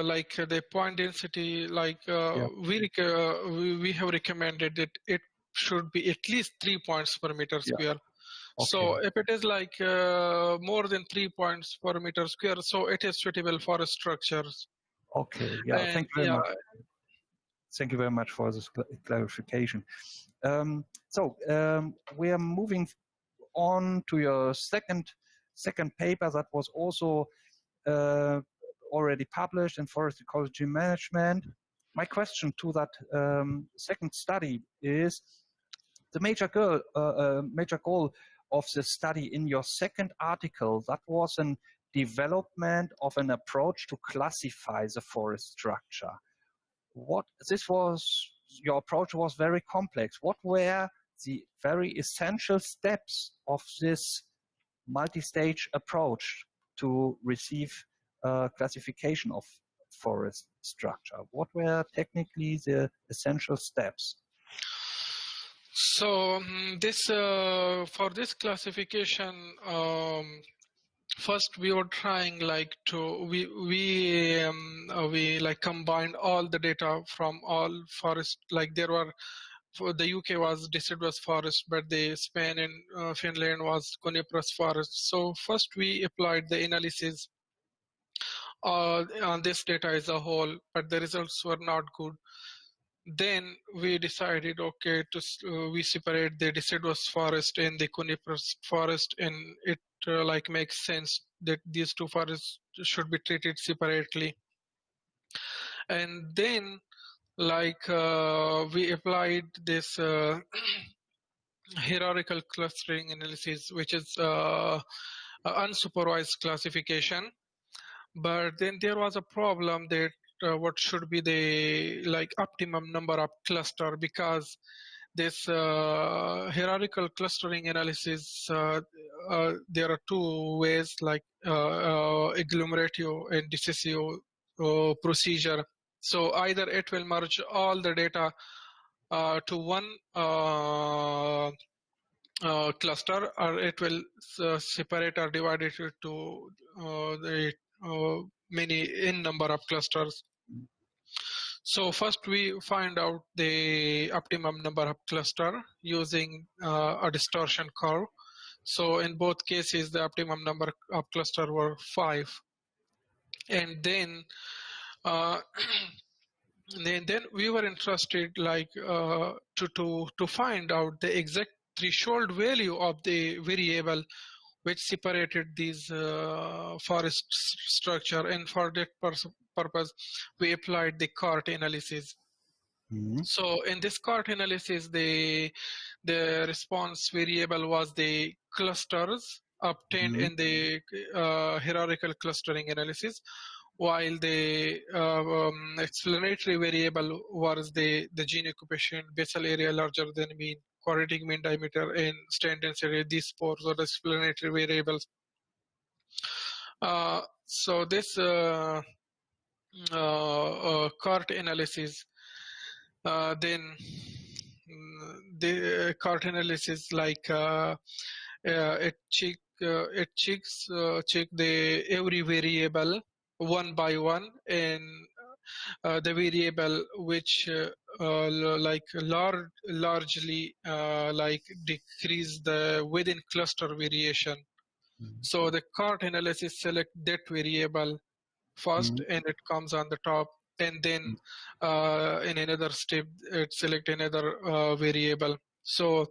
like the point density, like we have recommended that it should be at least 3 points per meter square. Okay. So if it is like more than 3 points per meter square, so it is suitable for structures. Okay. Yeah. And thank you very much. Thank you very much for this clarification. We are moving on to your second paper that was also already published in Forest Ecology and Management. My question to that second study is the major goal of the study in your second article. That was an development of an approach to classify the forest structure. Your approach was very complex. What were the very essential steps of this multi-stage approach to receive classification of forest structure? What were technically the essential steps? So for this classification, first we were trying like to we like combined all the data from all forest. Like there were, for the UK was deciduous forest, but the Spain and Finland was coniferous forest. So first we applied the analysis on this data as a whole, but the results were not good. Then we decided, okay, we separate the deciduous forest and the coniferous forest, and it like makes sense that these two forests should be treated separately. And then like we applied this hierarchical clustering analysis, which is unsupervised classification. But then there was a problem that what should be the like optimum number of cluster, because this hierarchical clustering analysis, there are two ways, like agglomerative and decisive procedure. So either it will merge all the data to one cluster, or it will separate or divide it to the many n number of clusters. So first we find out the optimum number of cluster using a distortion curve. So in both cases, the optimum number of cluster were 5. And then then we were interested like to find out the exact threshold value of the variable which separated these forest structure, and for that purpose we applied the CART analysis. So in this CART analysis, the response variable was the clusters obtained in the hierarchical clustering analysis, while the explanatory variable was the Gini coefficient, basal area larger than mean, quadratic mean diameter, and stand density. These four are the explanatory variables. So this CART analysis, then the CART analysis, like it checks the every variable one by one, and the variable which like largely like decrease the within cluster variation. So the CART analysis select that variable first, and it comes on the top, and then in another step it select another variable. So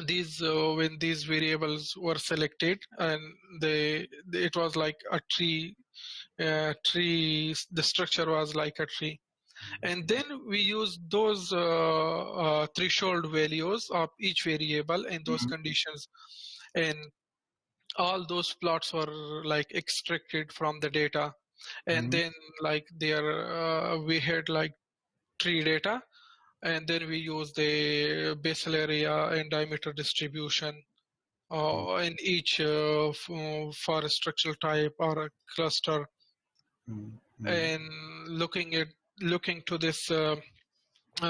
these when these variables were selected, and it was like a tree, the structure was like a tree, and then we use those threshold values of each variable and those conditions, and all those plots were like extracted from the data, and then like there we had like tree data, and then we use the basal area and diameter distribution in each forest structural type or a cluster, and looking to this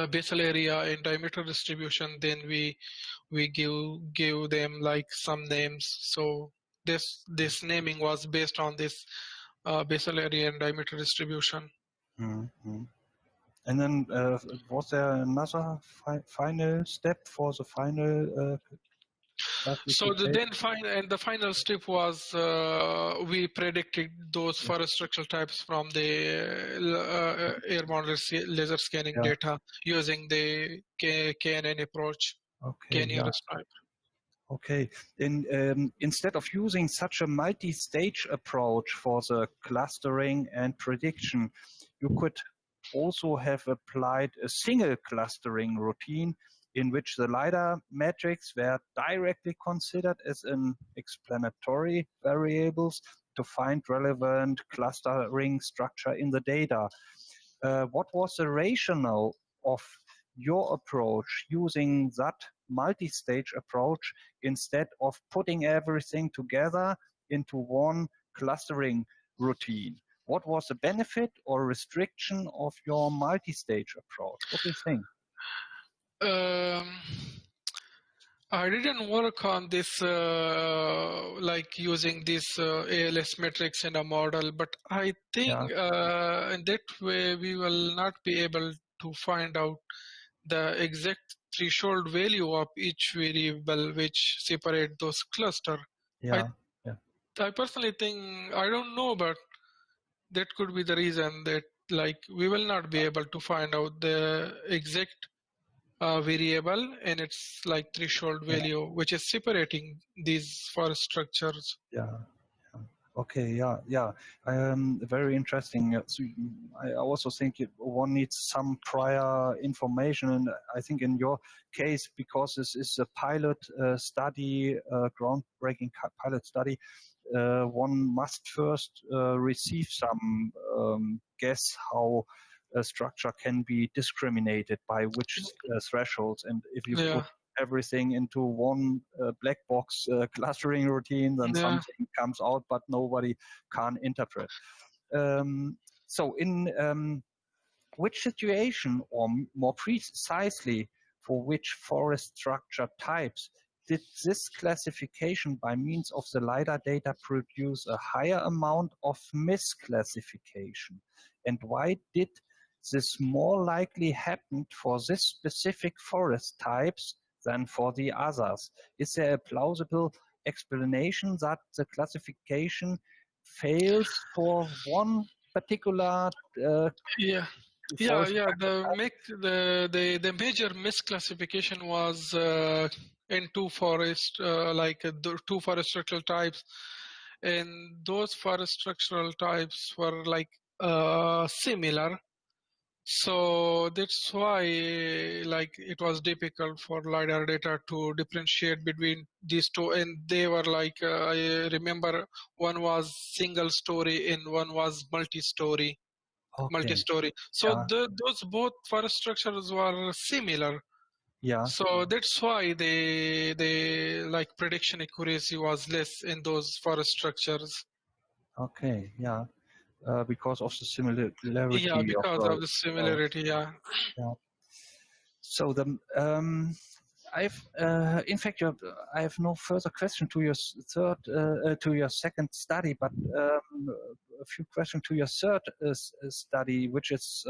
basal area and diameter distribution, then we give them like some names. So this naming was based on this basal area and diameter distribution. And then was there another final step for the final? So the final step was we predicted those forest structural types from the airborne laser scanning data using the KNN approach. K-nearest type. Okay, and instead of using such a multi-stage approach for the clustering and prediction, you could also have applied a single clustering routine in which the LiDAR metrics were directly considered as an explanatory variables to find relevant clustering structure in the data. What was the rationale of your approach using that multi-stage approach instead of putting everything together into one clustering routine? What was the benefit or restriction of your multi-stage approach? What do you think? I didn't work on this like using this ALS metrics in a model, but I think in that way we will not be able to find out the exact threshold value of each variable which separate those cluster. I personally think, I don't know, but that could be the reason that like we will not be able to find out the exact variable and its like threshold value which is separating these forest structures. Okay, very interesting. So I also think one needs some prior information, and I think in your case, because this is a pilot study, groundbreaking pilot study, one must first receive some guess how a structure can be discriminated by which thresholds, and if you put everything into one black box clustering routine, then something comes out, but nobody can interpret. So in which situation, or more precisely, for which forest structure types did this classification by means of the LiDAR data produce a higher amount of misclassification? And why did this more likely happen for this specific forest types than for the others? Is there a plausible explanation that the classification fails for one particular Yeah. forest The major misclassification was in two two forest structural types, and those forest structural types were similar. So that's why it was difficult for LiDAR data to differentiate between these two, and they were I remember one was single story and one was multi-story. Multi-story. So those both forest structures were similar. Yeah. So that's why they prediction accuracy was less in those forest structures. Okay. Yeah. Because of the similarity. Yeah, because of the similarity. Yeah. Yeah. So the in fact, I have no further question to your second study, but a few questions to your third study, which is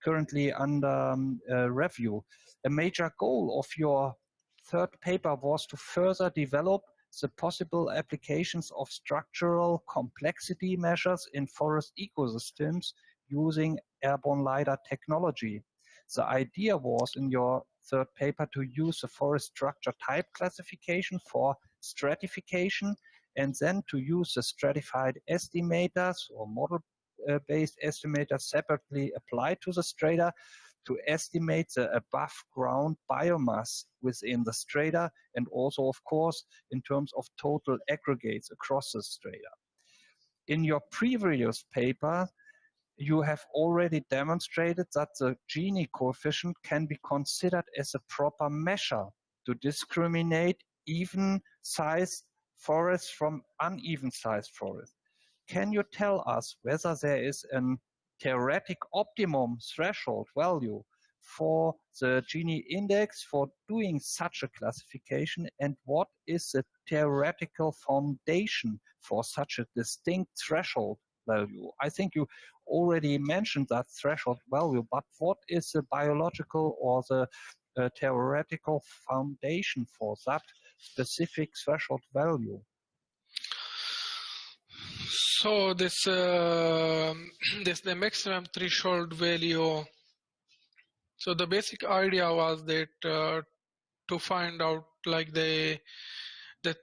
currently under review. A major goal of your third paper was to further develop the possible applications of structural complexity measures in forest ecosystems using airborne LiDAR technology. The idea was in your third paper to use the forest structure type classification for stratification, and then to use the stratified estimators or model-based estimators separately applied to the strata to estimate the above ground biomass within the strata, and also, of course, in terms of total aggregates across the strata. In your previous paper, you have already demonstrated that the Gini coefficient can be considered as a proper measure to discriminate even-sized forests from uneven-sized forests. Can you tell us whether there is a theoretic optimum threshold value for the Gini index for doing such a classification, and what is the theoretical foundation for such a distinct threshold value? I think you already mentioned that threshold value, but what is the biological or the theoretical foundation for that specific threshold value? So this the maximum threshold value. So the basic idea was that to find out the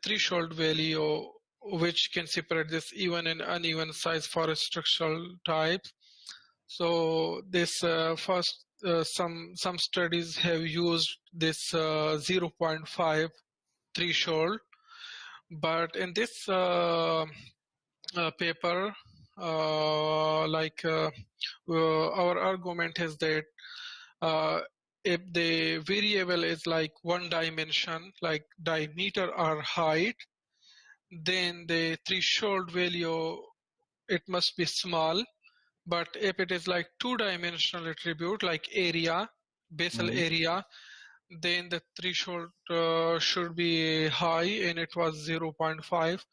threshold value which can separate this even and uneven size forest structural type. So this first some studies have used this 0.5 threshold, but in this paper, our argument is that if the variable is like one dimension, like diameter or height, then the threshold value, it must be small. But if it is like two-dimensional attribute, like area, basal area, then the threshold should be high, and it was 0.5.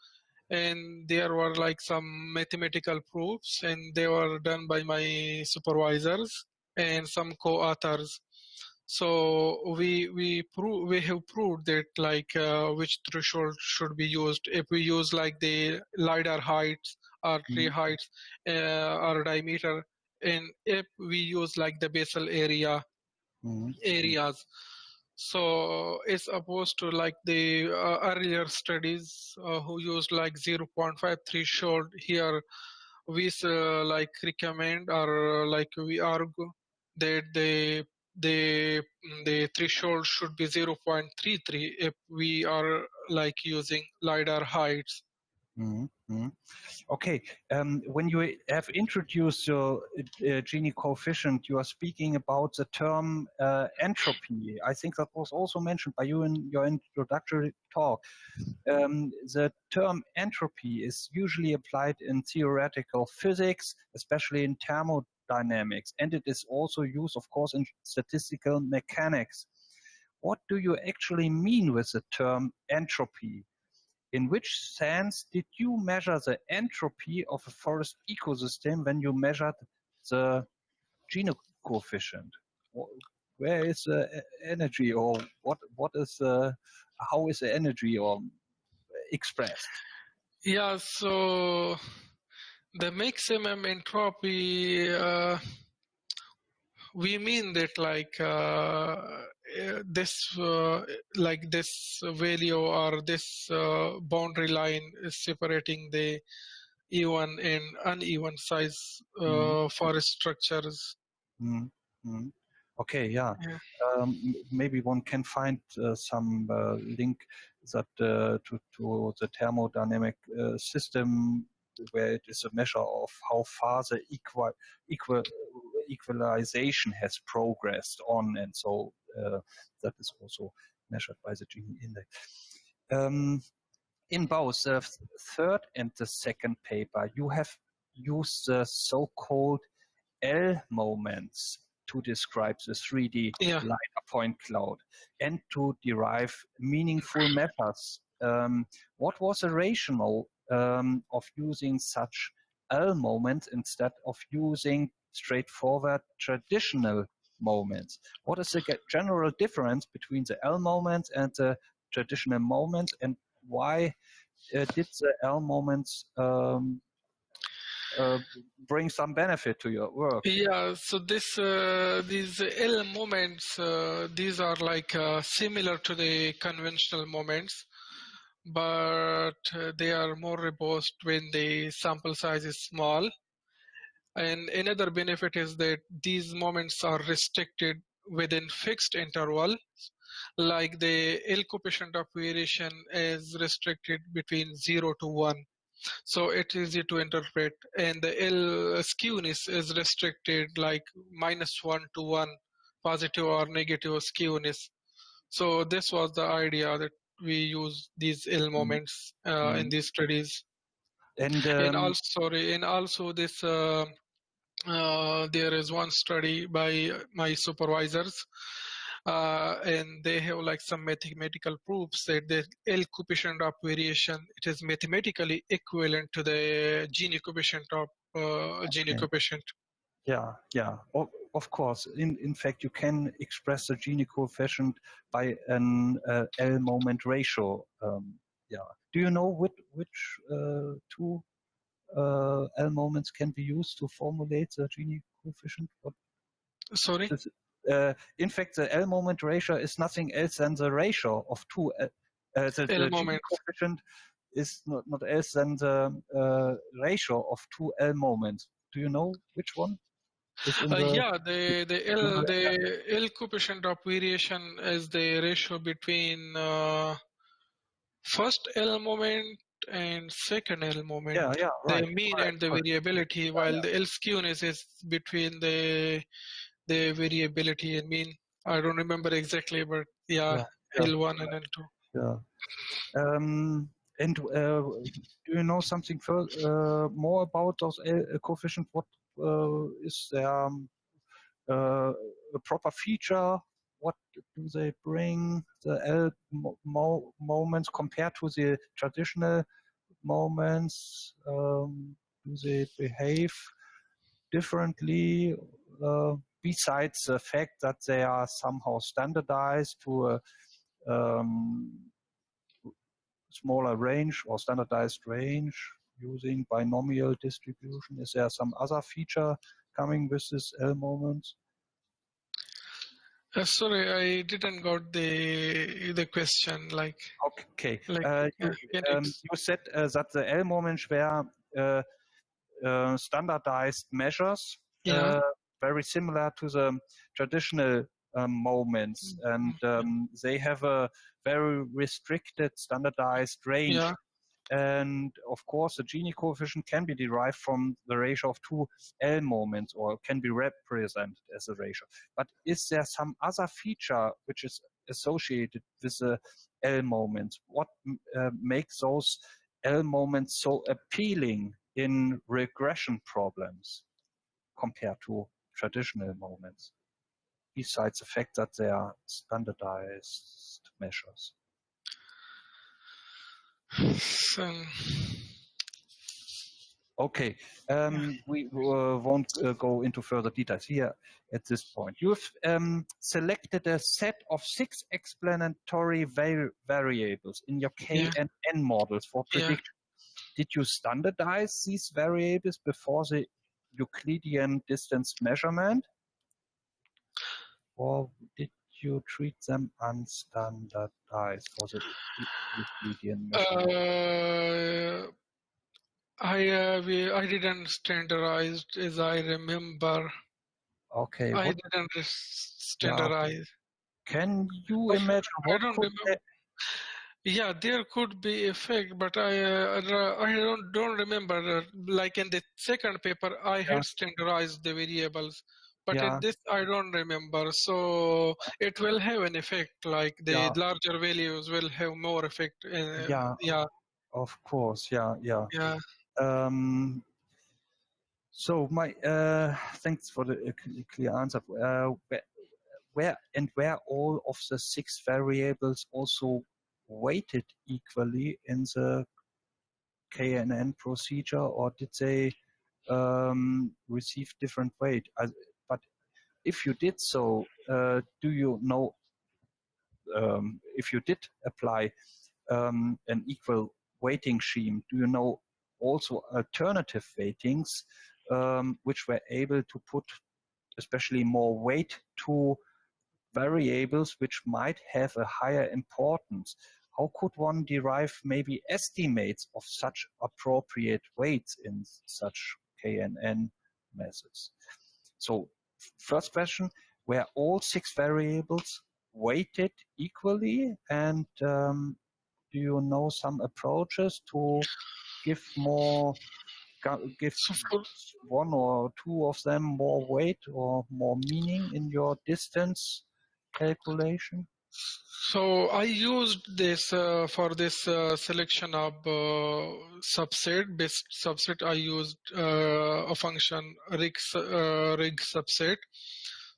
And there were like some mathematical proofs, and they were done by my supervisors and some co-authors. So we have proved that which threshold should be used. If we use like the LiDAR heights or tree heights or diameter, and if we use like the basal area areas. So it's opposed to like the earlier studies who used like 0.5 threshold. Here we recommend, or we argue that the threshold should be 0.33 if we are like using LiDAR heights. Okay, when you have introduced your Gini coefficient, you are speaking about the term entropy. I think that was also mentioned by you in your introductory talk. The term entropy is usually applied in theoretical physics, especially in thermodynamics, and it is also used, of course, in statistical mechanics. What do you actually mean with the term entropy? In which sense did you measure the entropy of a forest ecosystem when you measured the Gini coefficient? Where is the energy, or what is how is the energy, or expressed? Yeah, so the maximum entropy, we mean that like this value or this boundary line is separating the even and uneven size forest structures. Okay, yeah. Maybe one can find some link that to the thermodynamic system, where it is a measure of how far the equalization has progressed on, and so that is also measured by the Gini index. In both the third and the second paper, you have used the so-called L moments to describe the 3D LiDAR point cloud and to derive meaningful measures. What was the rationale of using such L moments instead of using straightforward traditional moments? What is the general difference between the L moments and the traditional moments, and why did the L moments bring some benefit to your work? Yeah, so these L moments, these are like similar to the conventional moments, but they are more robust when the sample size is small. And another benefit is that these moments are restricted within fixed intervals, like the L coefficient of variation is restricted between 0 to 1. So it's easy to interpret, and the L-skewness is restricted like -1 to 1, positive or negative skewness. So this was the idea that we use these L moments in these studies. And also this there is one study by my supervisors, and they have like some mathematical proofs that the L coefficient of variation, it is mathematically equivalent to the Gini coefficient of Gini coefficient. Yeah. Of course. In fact, you can express the Gini coefficient by an L moment ratio. Do you know which two L moments can be used to formulate the Gini coefficient? Sorry? In fact, the L moment ratio is nothing else than the ratio of two. The Gini coefficient is not else than the ratio of two L moments. Do you know which one? The L coefficient of variation is the ratio between first L moment and second L moment. The mean and the variability, while the L-skewness is between the variability and mean. I don't remember exactly, but L1 and L2. And do you know something more about those coefficients? What is their a proper feature? What do they bring? The L moments compared to the traditional moments? Do they behave differently? Besides the fact that they are somehow standardized to a smaller range or standardized range using binomial distribution, is there some other feature coming with this L moments? Sorry, I didn't got the question. Okay. You said that the L moments were standardized measures, very similar to the traditional moments, and they have a very restricted standardized range. And of course, the Gini coefficient can be derived from the ratio of two L moments, or can be represented as a ratio. But is there some other feature which is associated with the L moments? What makes those L moments so appealing in regression problems compared to traditional moments, besides the fact that they are standardized measures? Okay, we won't go into further details here at this point. You've selected a set of 6 explanatory variables in your K and N models for prediction. Did you standardize these variables before the Euclidean distance measurement? Or did you treat them unstandardized for the Euclidean measurement? I didn't standardize as I remember. Okay. I didn't standardize. Can you imagine what could Yeah, there could be effect, but I don't remember. Like in the second paper, I had standardized the variables, but in this I don't remember. So it will have an effect. Like the larger values will have more effect. Of course. Yeah. So my thanks for the clear answer. Where all of the 6 variables also weighted equally in the KNN procedure, or did they receive different weight? But if you did so, do you know if you did apply an equal weighting scheme, do you know also alternative weightings which were able to put especially more weight to variables which might have a higher importance? How could one derive maybe estimates of such appropriate weights in such KNN methods? So first question, were all 6 variables weighted equally? And do you know some approaches to give one or 2 of them more weight or more meaning in your distance calculation? So I used this for this selection of subset, based subset. I used a function rig subset.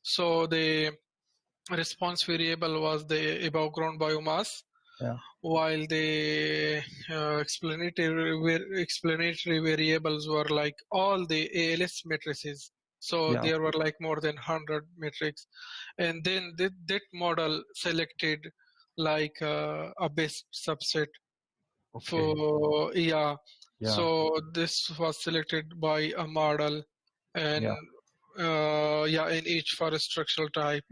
So the response variable was the above ground biomass, while the explanatory variables were like all the ALS matrices. So there were like more than 100 metrics, and then that model selected like a best subset. For so this was selected by a model, and in each for a structural type,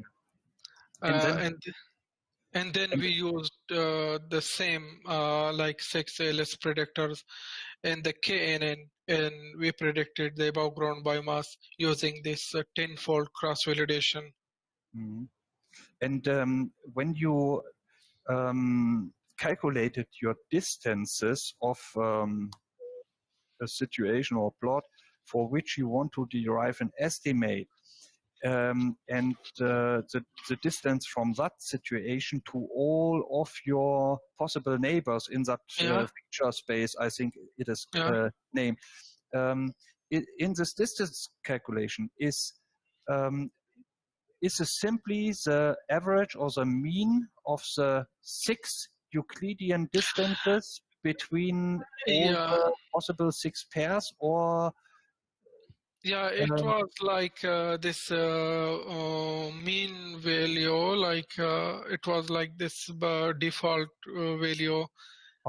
and then we used the same like 6 ALS predictors and the KNN, and we predicted the above ground biomass using this 10-fold cross-validation. And when you calculated your distances of a situation or plot for which you want to derive an estimate, and the distance from that situation to all of your possible neighbors in that feature space, I think it is named. In this distance calculation, is it simply the average or the mean of the 6 Euclidean distances between all the possible 6 pairs, or it was like this mean value, like it was like this default value,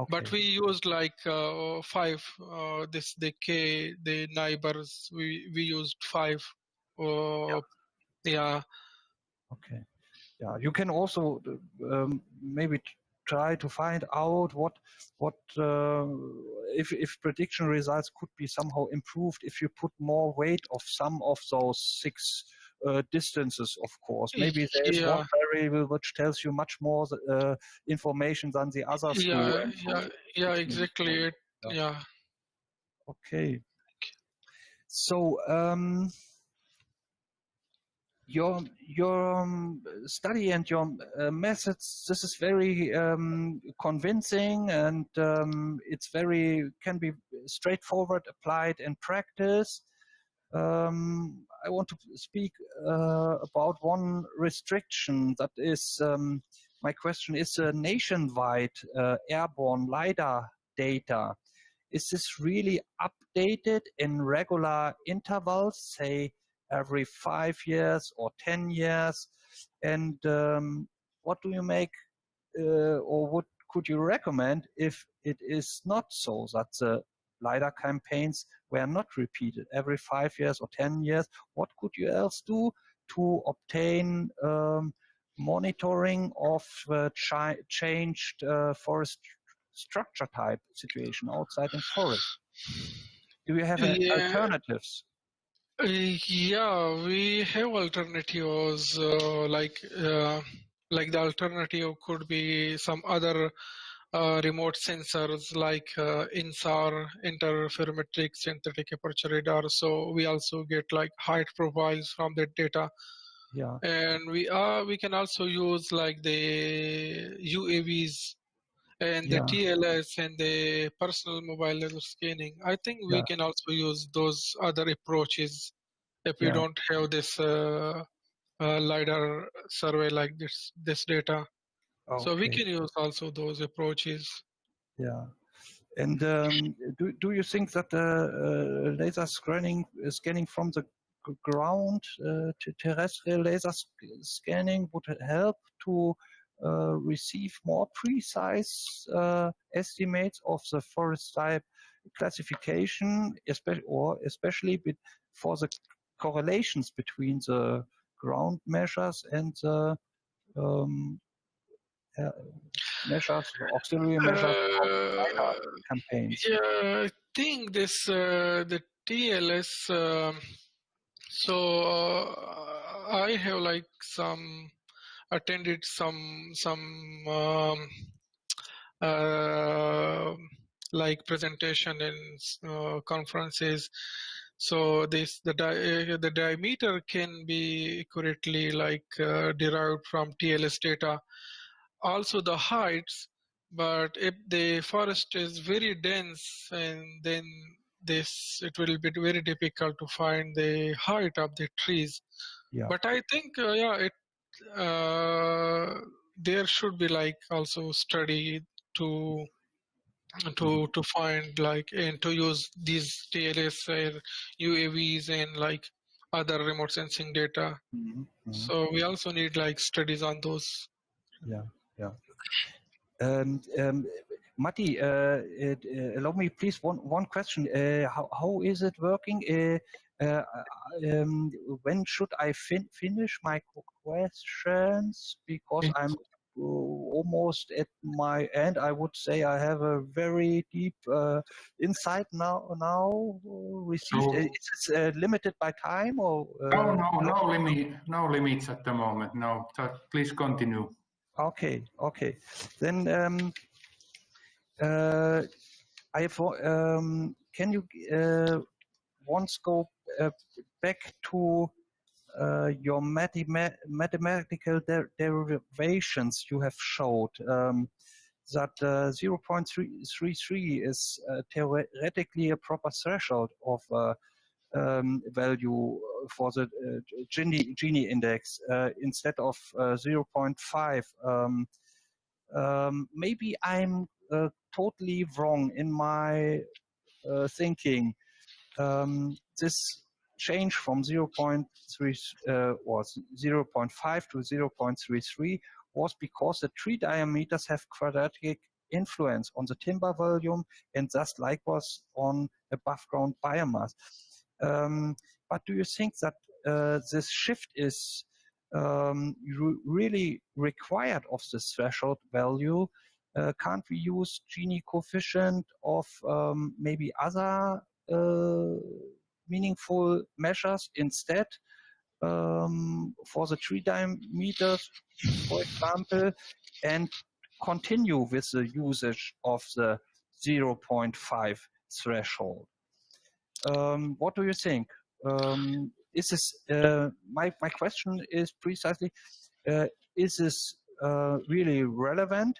but we used like 5 the neighbors, we used 5. Okay. You can also maybe try to find out what if prediction results could be somehow improved if you put more weight of some of those 6 distances, of course. Maybe there is one variable which tells you much more information than the others do. Exactly. Okay. So your study and your methods, this is very convincing, and it's can be straightforward applied in practice. I want to speak about one restriction. That is, my question is nationwide airborne LiDAR data. is this really updated in regular intervals, say every 5 years or 10 years? And what do you make, or what could you recommend if it is not so, that the LiDAR campaigns were not repeated every 5 years or 10 years? What could you else do to obtain monitoring of changed forest structure type situation outside in forest? Do you have alternatives? Yeah, we have alternatives like the alternative could be some other remote sensors like INSAR, interferometric synthetic aperture radar. So we also get like height profiles from that data. Yeah. And we can also use like the UAVs and the TLS and the personal mobile laser scanning. I think we can also use those other approaches if we don't have this LiDAR survey like this data. Okay. So we can use also those approaches. Yeah. And do you think that laser scanning from the ground, terrestrial laser scanning would help to receive more precise estimates of the forest type classification, especially for the correlations between the ground measures and the measures, auxiliary measures of LiDAR campaigns? Yeah, I think this the TLS. I have like attended some like presentation in conferences. So the diameter can be accurately like derived from TLS data. Also the heights, but if the forest is very dense, and then it will be very difficult to find the height of the trees. But I think there should be like also study to find like and to use these TLS or UAVs and like other remote sensing data. So we also need like studies on those. Matti, allow me please one question. How is it working? When should I finish my questions? Because I'm almost at my end. I would say I have a very deep insight now received. Is it limited by time or? No limits at the moment. No, please continue. Okay. Then can you once go back to your mathematical derivations you have showed, that 0.33 is theoretically a proper threshold of value for the Gini index instead of 0.5. Maybe I'm totally wrong in my thinking. This change from 0.3 was 0.5 to 0.33 was because the tree diameters have quadratic influence on the timber volume and thus likewise on above ground biomass. But do you think that this shift is really required of this threshold value? Can't we use Gini coefficient of maybe other meaningful measures instead for the tree diameters, for example, and continue with the usage of the 0.5 threshold? What do you think? Is this my question is precisely, is this really relevant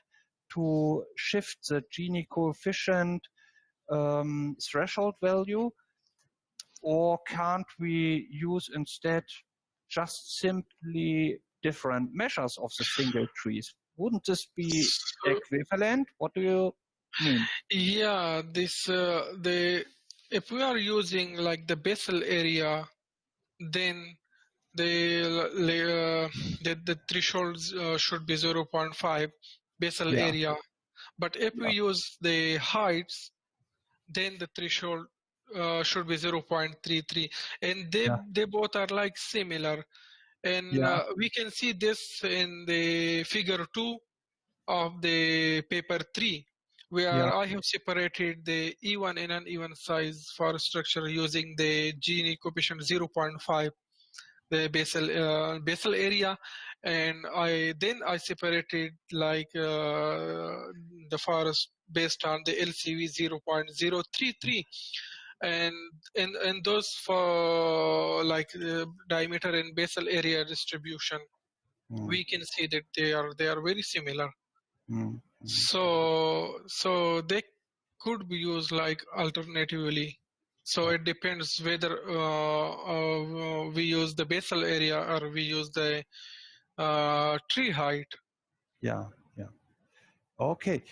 to shift the Gini coefficient threshold value, or can't we use instead just simply different measures of the single trees? Wouldn't this be equivalent? What do you mean? Yeah, if we are using like the basal area, then the threshold should be 0.5 basal Yeah, area. But if we yeah, use the heights, then the threshold should be 0.33, and yeah, they both are like similar. And yeah, we can see this in the figure 2 of the paper 3, where yeah, I have separated the E1 and uneven size for structure using the Gini coefficient 0.5, the basal area, and I separated like the forest based on the LCV 0.033, and those for like diameter and basal area distribution, mm, we can see that they are very similar. mm, So they could be used like alternatively. So it depends whether we use the basal area or we use the tree height. yeah, yeah. Okay.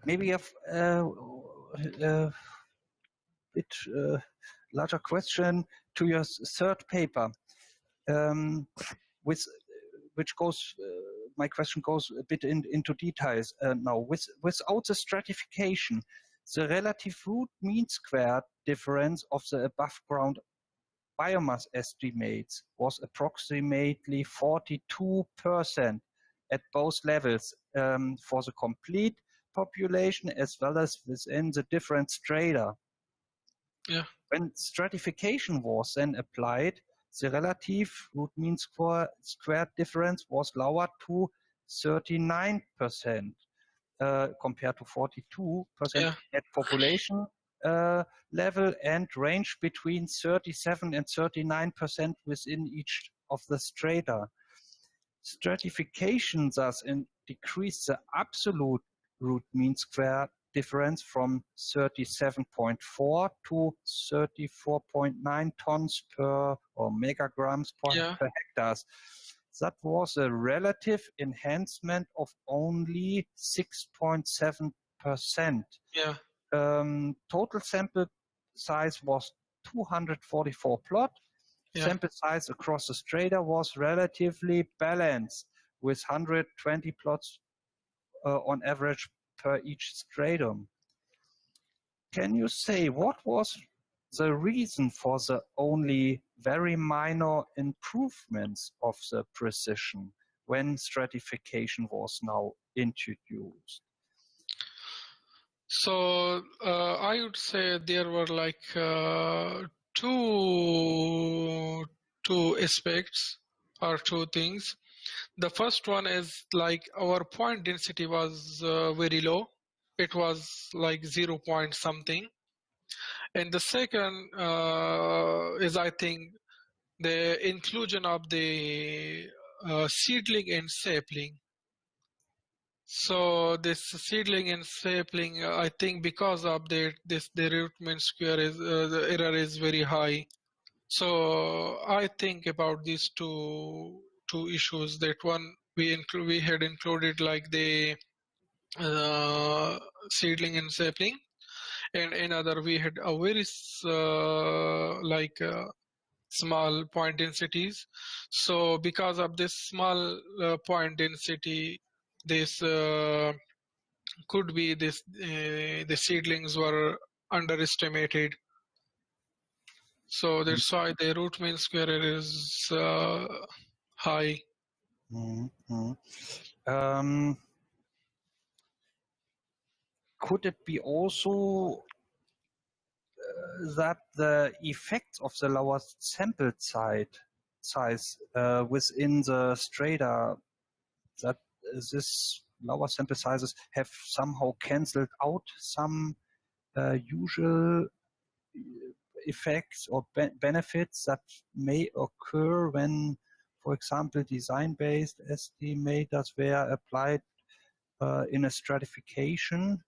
Maybe a bit larger question to your third paper, with which goes. My question goes a bit into details now. Without the stratification, the relative root mean square difference of the above ground biomass estimates was approximately 42% at both levels for the complete population as well as within the different strata. Yeah. When stratification was then applied, the relative root mean square difference was lowered to 39% compared to 42% Yeah. at population level, and range between 37 and 39% within each of the strata. Stratification thus decreased the absolute root mean square difference from 37.4 to 34.9 tons per or megagrams per hectares. That was a relative enhancement of only 6.7%. Yeah. Total sample size was 244 plot. Yeah. Sample size across the strata was relatively balanced with 120 plots on average per each stratum. Can you say what was the reason for the only very minor improvements of the precision when stratification was now introduced? So I would say there were like two aspects or two things. The first one is like our point density was very low. It was like 0 point something. And the second is, I think, the inclusion of the seedling and sapling. So this seedling and sapling, I think, because of the root mean square is the error is very high. So I think about these two issues. That one we had included like the seedling and sapling, and another we had a very small point densities. So because of this small point density, this could be this the seedlings were underestimated. So that's why the root mean square error is high. Mm-hmm. Could it be also that the effects of the lower sample size within the strata, that this lower sample sizes have somehow cancelled out some usual effects or benefits that may occur when, for example, design-based estimators were applied in a stratification?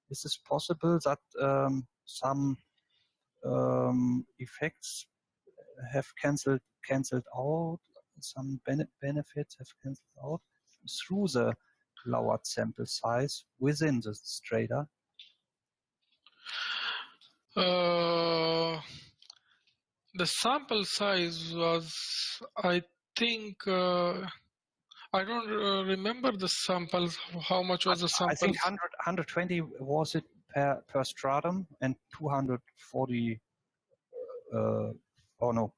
Is it possible that some effects have cancelled out, some benefits have cancelled out through the lowered sample size within the strata? The sample size was, I think, I don't remember the samples. How much was the sample? I think 120 was it per stratum, and 240. Oh no.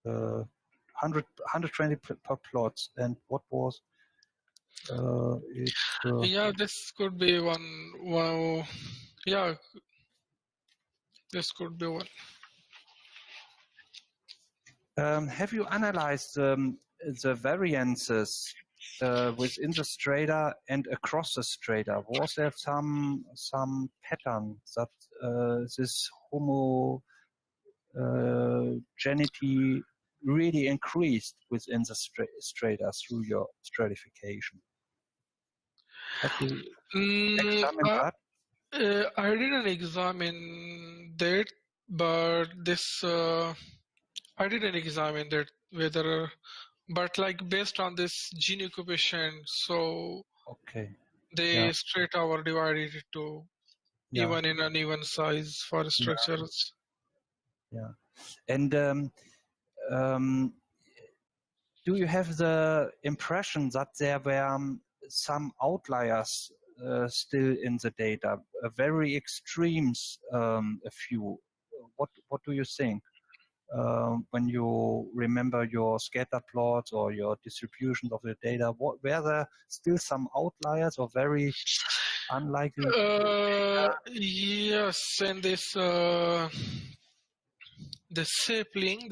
120 per plots, and what was it? Yeah, this could be one. Wow. Yeah, this could be one. Have you analyzed the variances within the strata and across the strata? Was there some pattern that this homogeneity really increased within the strata through your stratification? Have you examined that? I didn't examine that, but this I didn't examine that whether, but like based on this Gini coefficient, so okay, the strata were divided into even and uneven size for structures. Yeah, and do you have the impression that there were some outliers still in the data, very extremes, a few? What do you think when you remember your scatter plots or your distributions of the data? Were there still some outliers or very unlikely? Yes, and this the sapling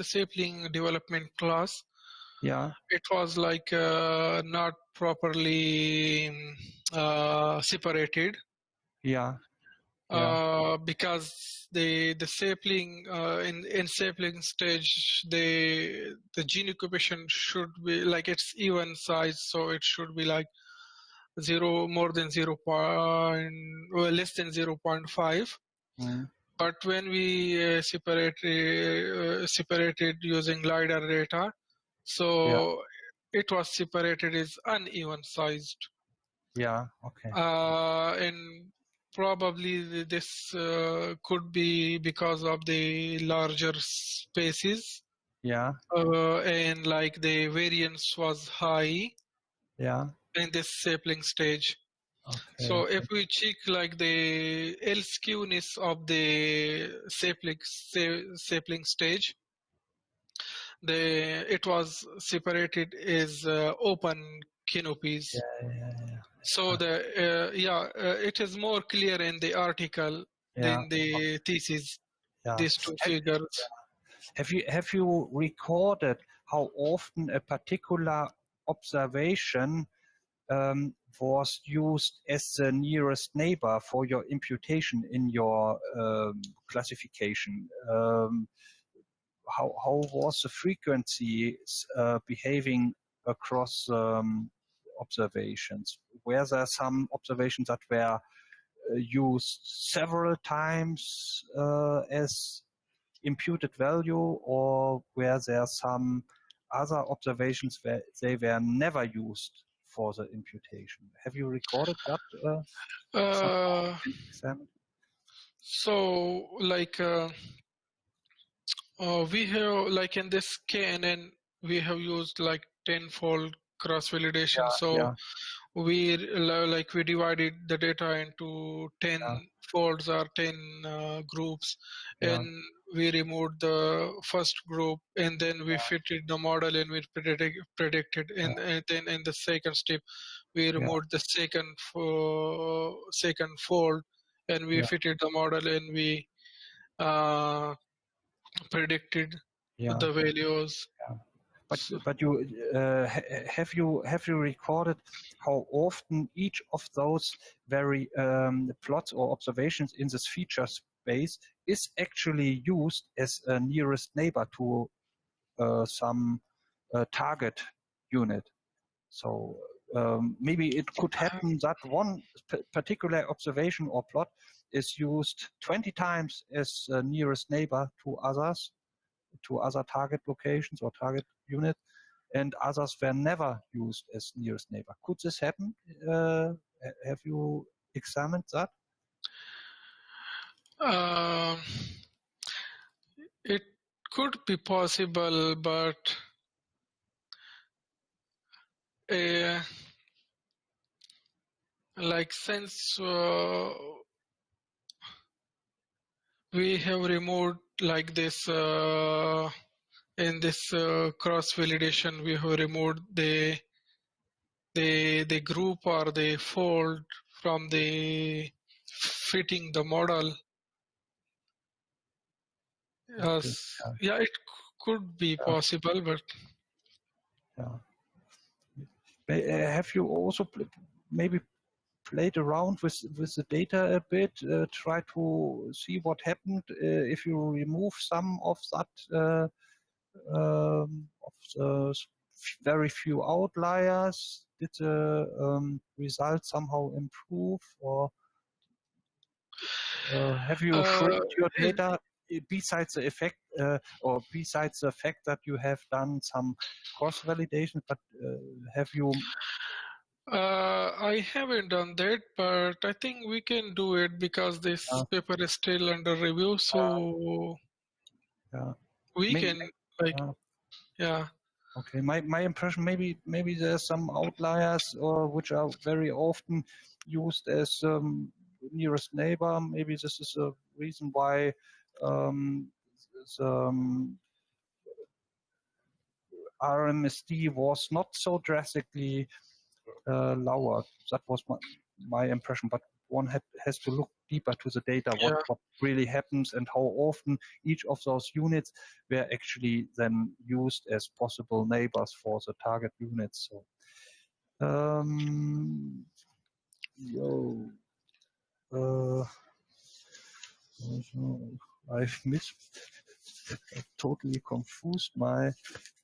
development class. Yeah, it was like not properly separated. Yeah. Because the sapling in sapling stage, the Gini coefficient should be like it's even size, so it should be like more than less than 0.5. But when we separated using LiDAR data, so it was separated as uneven sized. Yeah. Okay. And probably this could be because of the larger spaces. Yeah. And like the variance was high. Yeah. In this sapling stage. Okay. So if we check like the L-skewness of the sapling stage, it was separated as open canopies. So it is more clear in the article than the thesis. These two figures. Have you recorded how often a particular observation was used as the nearest neighbor for your imputation in your classification? How was the frequency behaving across observations? Were there some observations that were used several times as imputed value, or were there some other observations where they were never used for the imputation? Have you recorded that? So like we have like in this KNN we have used like 10-fold cross validation. We divided the data into 10 folds or 10 groups, and we removed the first group, and then we fitted the model and we predicted, and then in the second step we removed the second fold, and we fitted the model and we predicted the values. But you have you recorded how often each of those plots or observations in this feature space is actually used as a nearest neighbor to some target unit? So maybe it could happen that one particular observation or plot is used 20 times as a nearest neighbor to other target locations or target unit, and others were never used as nearest neighbor. Could this happen? Have you examined that? It could be possible, but like since we have removed like this in this cross validation, we have removed the group or the fold from the fitting the model. Okay. Yeah, it could be possible, but have you also maybe played around with the data a bit, try to see what happened if you remove some of that of the very few outliers? Did the results somehow improve, or have you shrunk your data besides the effect, or besides the fact that you have done some cross validation? But have you? I haven't done that, but I think we can do it because this paper is still under review, so we can like Okay, my impression, maybe there's some outliers which are very often used as nearest neighbor. Maybe this is a reason why RMSD was not so drastically lower. That was my impression, but one has to look deeper to the data, what really happens and how often each of those units were actually then used as possible neighbors for the target units. So, I've totally confused my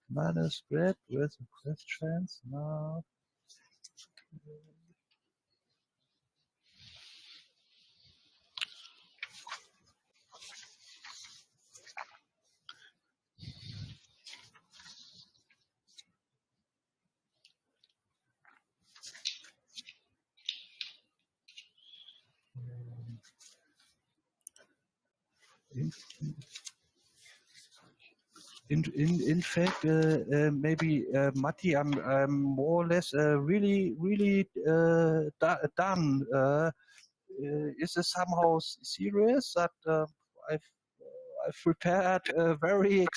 manuscript with the questions now. In fact, maybe Matti, I'm more or less really done. Is this somehow serious that I've prepared very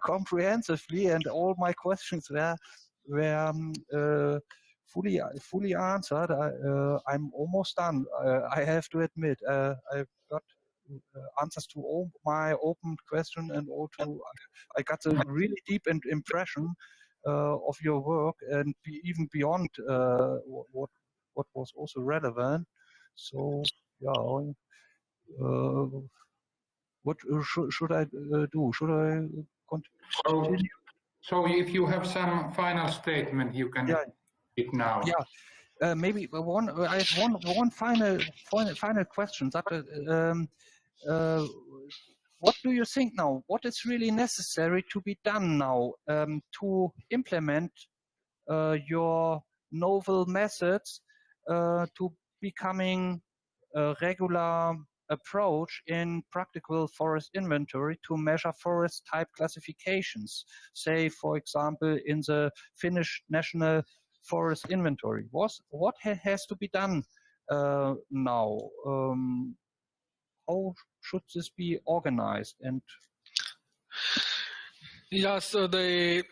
comprehensively, and all my questions were fully answered? I'm almost done. I have to admit, I've got answers to all my open questions, and also I got a really deep impression of your work, and even beyond what was also relevant. So yeah, what should I do? Should I continue? So if you have some final statement, you can it now. Yeah, maybe I have one final question. That what do you think now? What is really necessary to be done now to implement your novel methods to becoming a regular approach in practical forest inventory to measure forest type classifications, say, for example, in the Finnish National Forest Inventory? What has to be done now? How should this be organized? And so the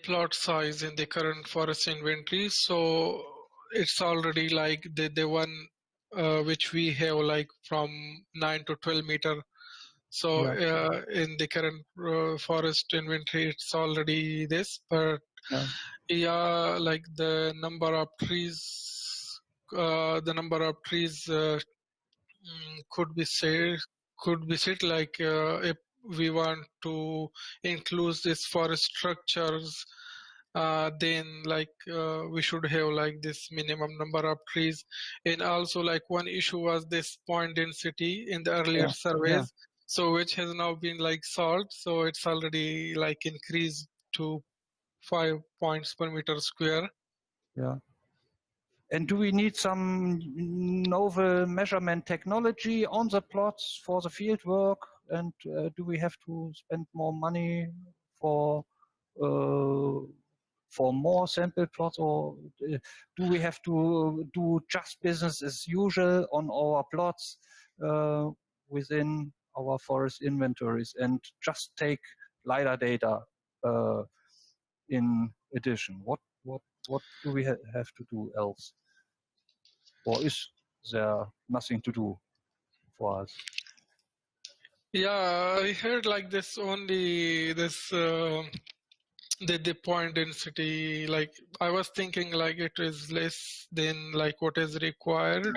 plot size in the current forest inventory, so it's already like the one which we have like from 9 to 12 meter. So in the current forest inventory, it's already this, but like the number of trees could be said like if we want to include these forest structures, then like we should have like this minimum number of trees. And also like one issue was this point density in the earlier surveys. So which has now been like solved. So it's already like increased to 5 points per meter square. Yeah. And do we need some novel measurement technology on the plots for the field work? And do we have to spend more money for more sample plots, or do we have to do just business as usual on our plots within our forest inventories and just take LiDAR data in addition? What do we have to do else? Or is there nothing to do for us? Yeah, I heard like this only this the point density, like I was thinking like it is less than like what is required.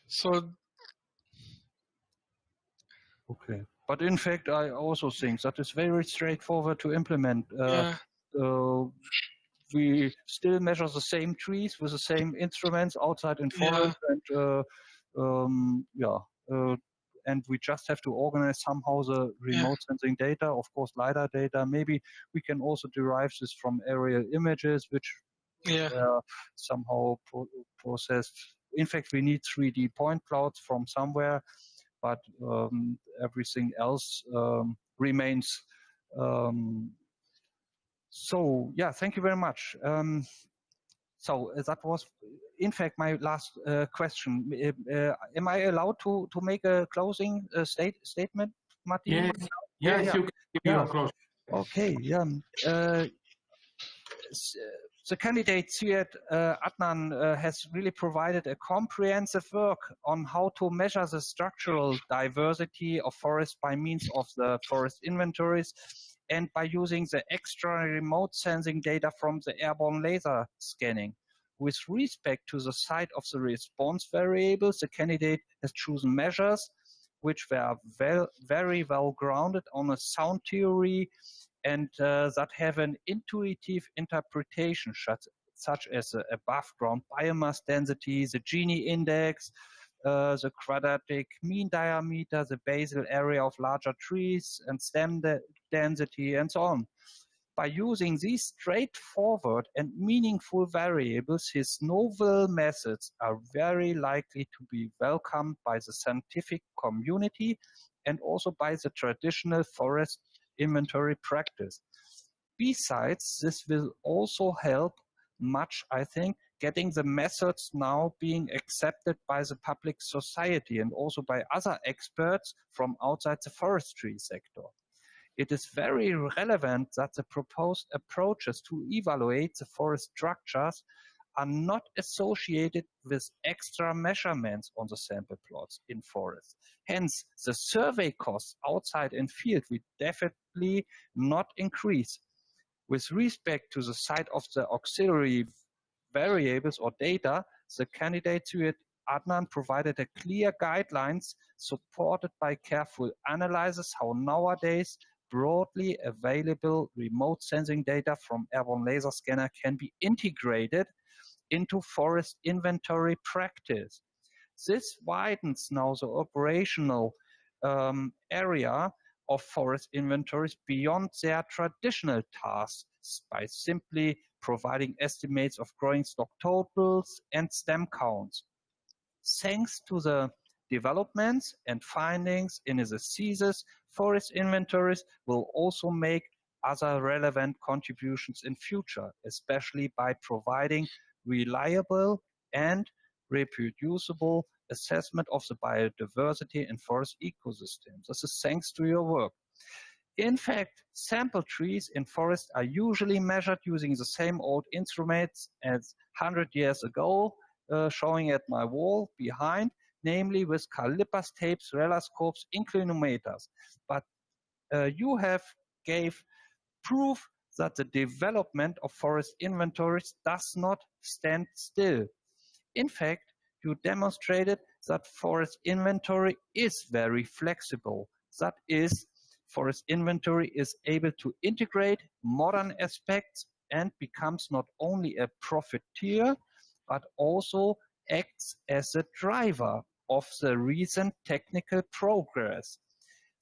So okay, but in fact I also think that is very straightforward to implement. yeah. We still measure the same trees with the same instruments outside in forest, and we just have to organize somehow the remote sensing data, of course LiDAR data. Maybe we can also derive this from aerial images, which are somehow processed. In fact, we need 3D point clouds from somewhere, but everything else remains. So yeah, thank you very much. So that was, in fact, my last question. Am I allowed to make a closing statement, Martin? Yes, you can give your closing. Okay, yeah. The candidate Adnan has really provided a comprehensive work on how to measure the structural diversity of forests by means of the forest inventories and by using the extra remote sensing data from the airborne laser scanning. With respect to the site of the response variables, the candidate has chosen measures which were very well grounded on a sound theory and that have an intuitive interpretation, such as the above ground biomass density, the Gini index, the quadratic mean diameter, the basal area of larger trees, and stem density, and so on. By using these straightforward and meaningful variables, his novel methods are very likely to be welcomed by the scientific community and also by the traditional forest inventory practice. Besides, this will also help much, I think, getting the methods now being accepted by the public society and also by other experts from outside the forestry sector. It is very relevant that the proposed approaches to evaluate the forest structures are not associated with extra measurements on the sample plots in forests. Hence, the survey costs outside in field will definitely not increase. With respect to the site of the auxiliary variables or data, the candidate Adnan provided a clear guidelines supported by careful analysis how nowadays broadly available remote sensing data from airborne laser scanner can be integrated into forest inventory practice. This widens now the operational area of forest inventories beyond their traditional tasks by simply providing estimates of growing stock totals and stem counts. Thanks to the developments and findings in the thesis, forest inventories will also make other relevant contributions in future, especially by providing reliable and reproducible assessment of the biodiversity in forest ecosystems. This is thanks to your work. In fact, sample trees in forests are usually measured using the same old instruments as 100 years ago, showing at my wall behind, namely with calipers, tapes, reloscopes, inclinometers. But you have gave proof that the development of forest inventories does not stand still. In fact, you demonstrated that forest inventory is very flexible. That is, forest inventory is able to integrate modern aspects and becomes not only a profiteer, but also acts as a driver of the recent technical progress.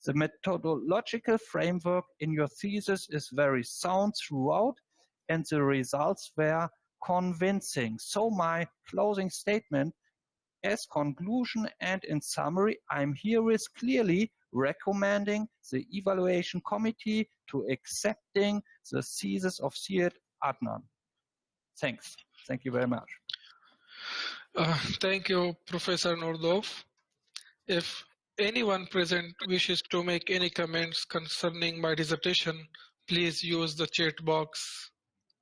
The methodological framework in your thesis is very sound throughout, and the results were convincing. So my closing statement, as conclusion and in summary, I'm here is clearly recommending the evaluation committee to accepting the thesis of Adnan. Thanks. Thank you very much. Thank you, Professor Nordov. If anyone present wishes to make any comments concerning my dissertation, please use the chat box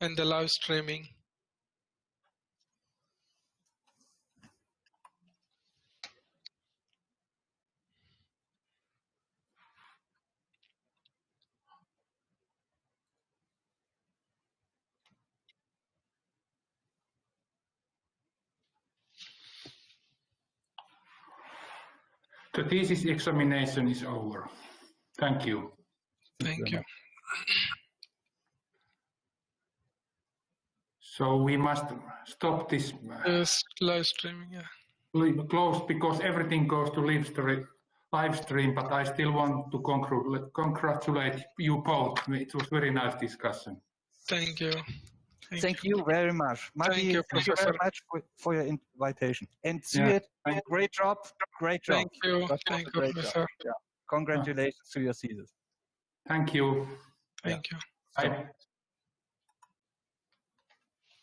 and the live streaming. The thesis examination is over. Thank you. Thank you. So we must stop this Yes, live streaming. Yeah. close because everything goes to live stream, but I still want to congratulate you both. It was very nice discussion. Thank you. Thank you very much. Thank you, Thank you Professor. very much for your invitation. And Yeah. great job. Great job. Thank you. Thank you, Professor. Yeah. Congratulations to your thesis. Thank you. Thank you. Bye.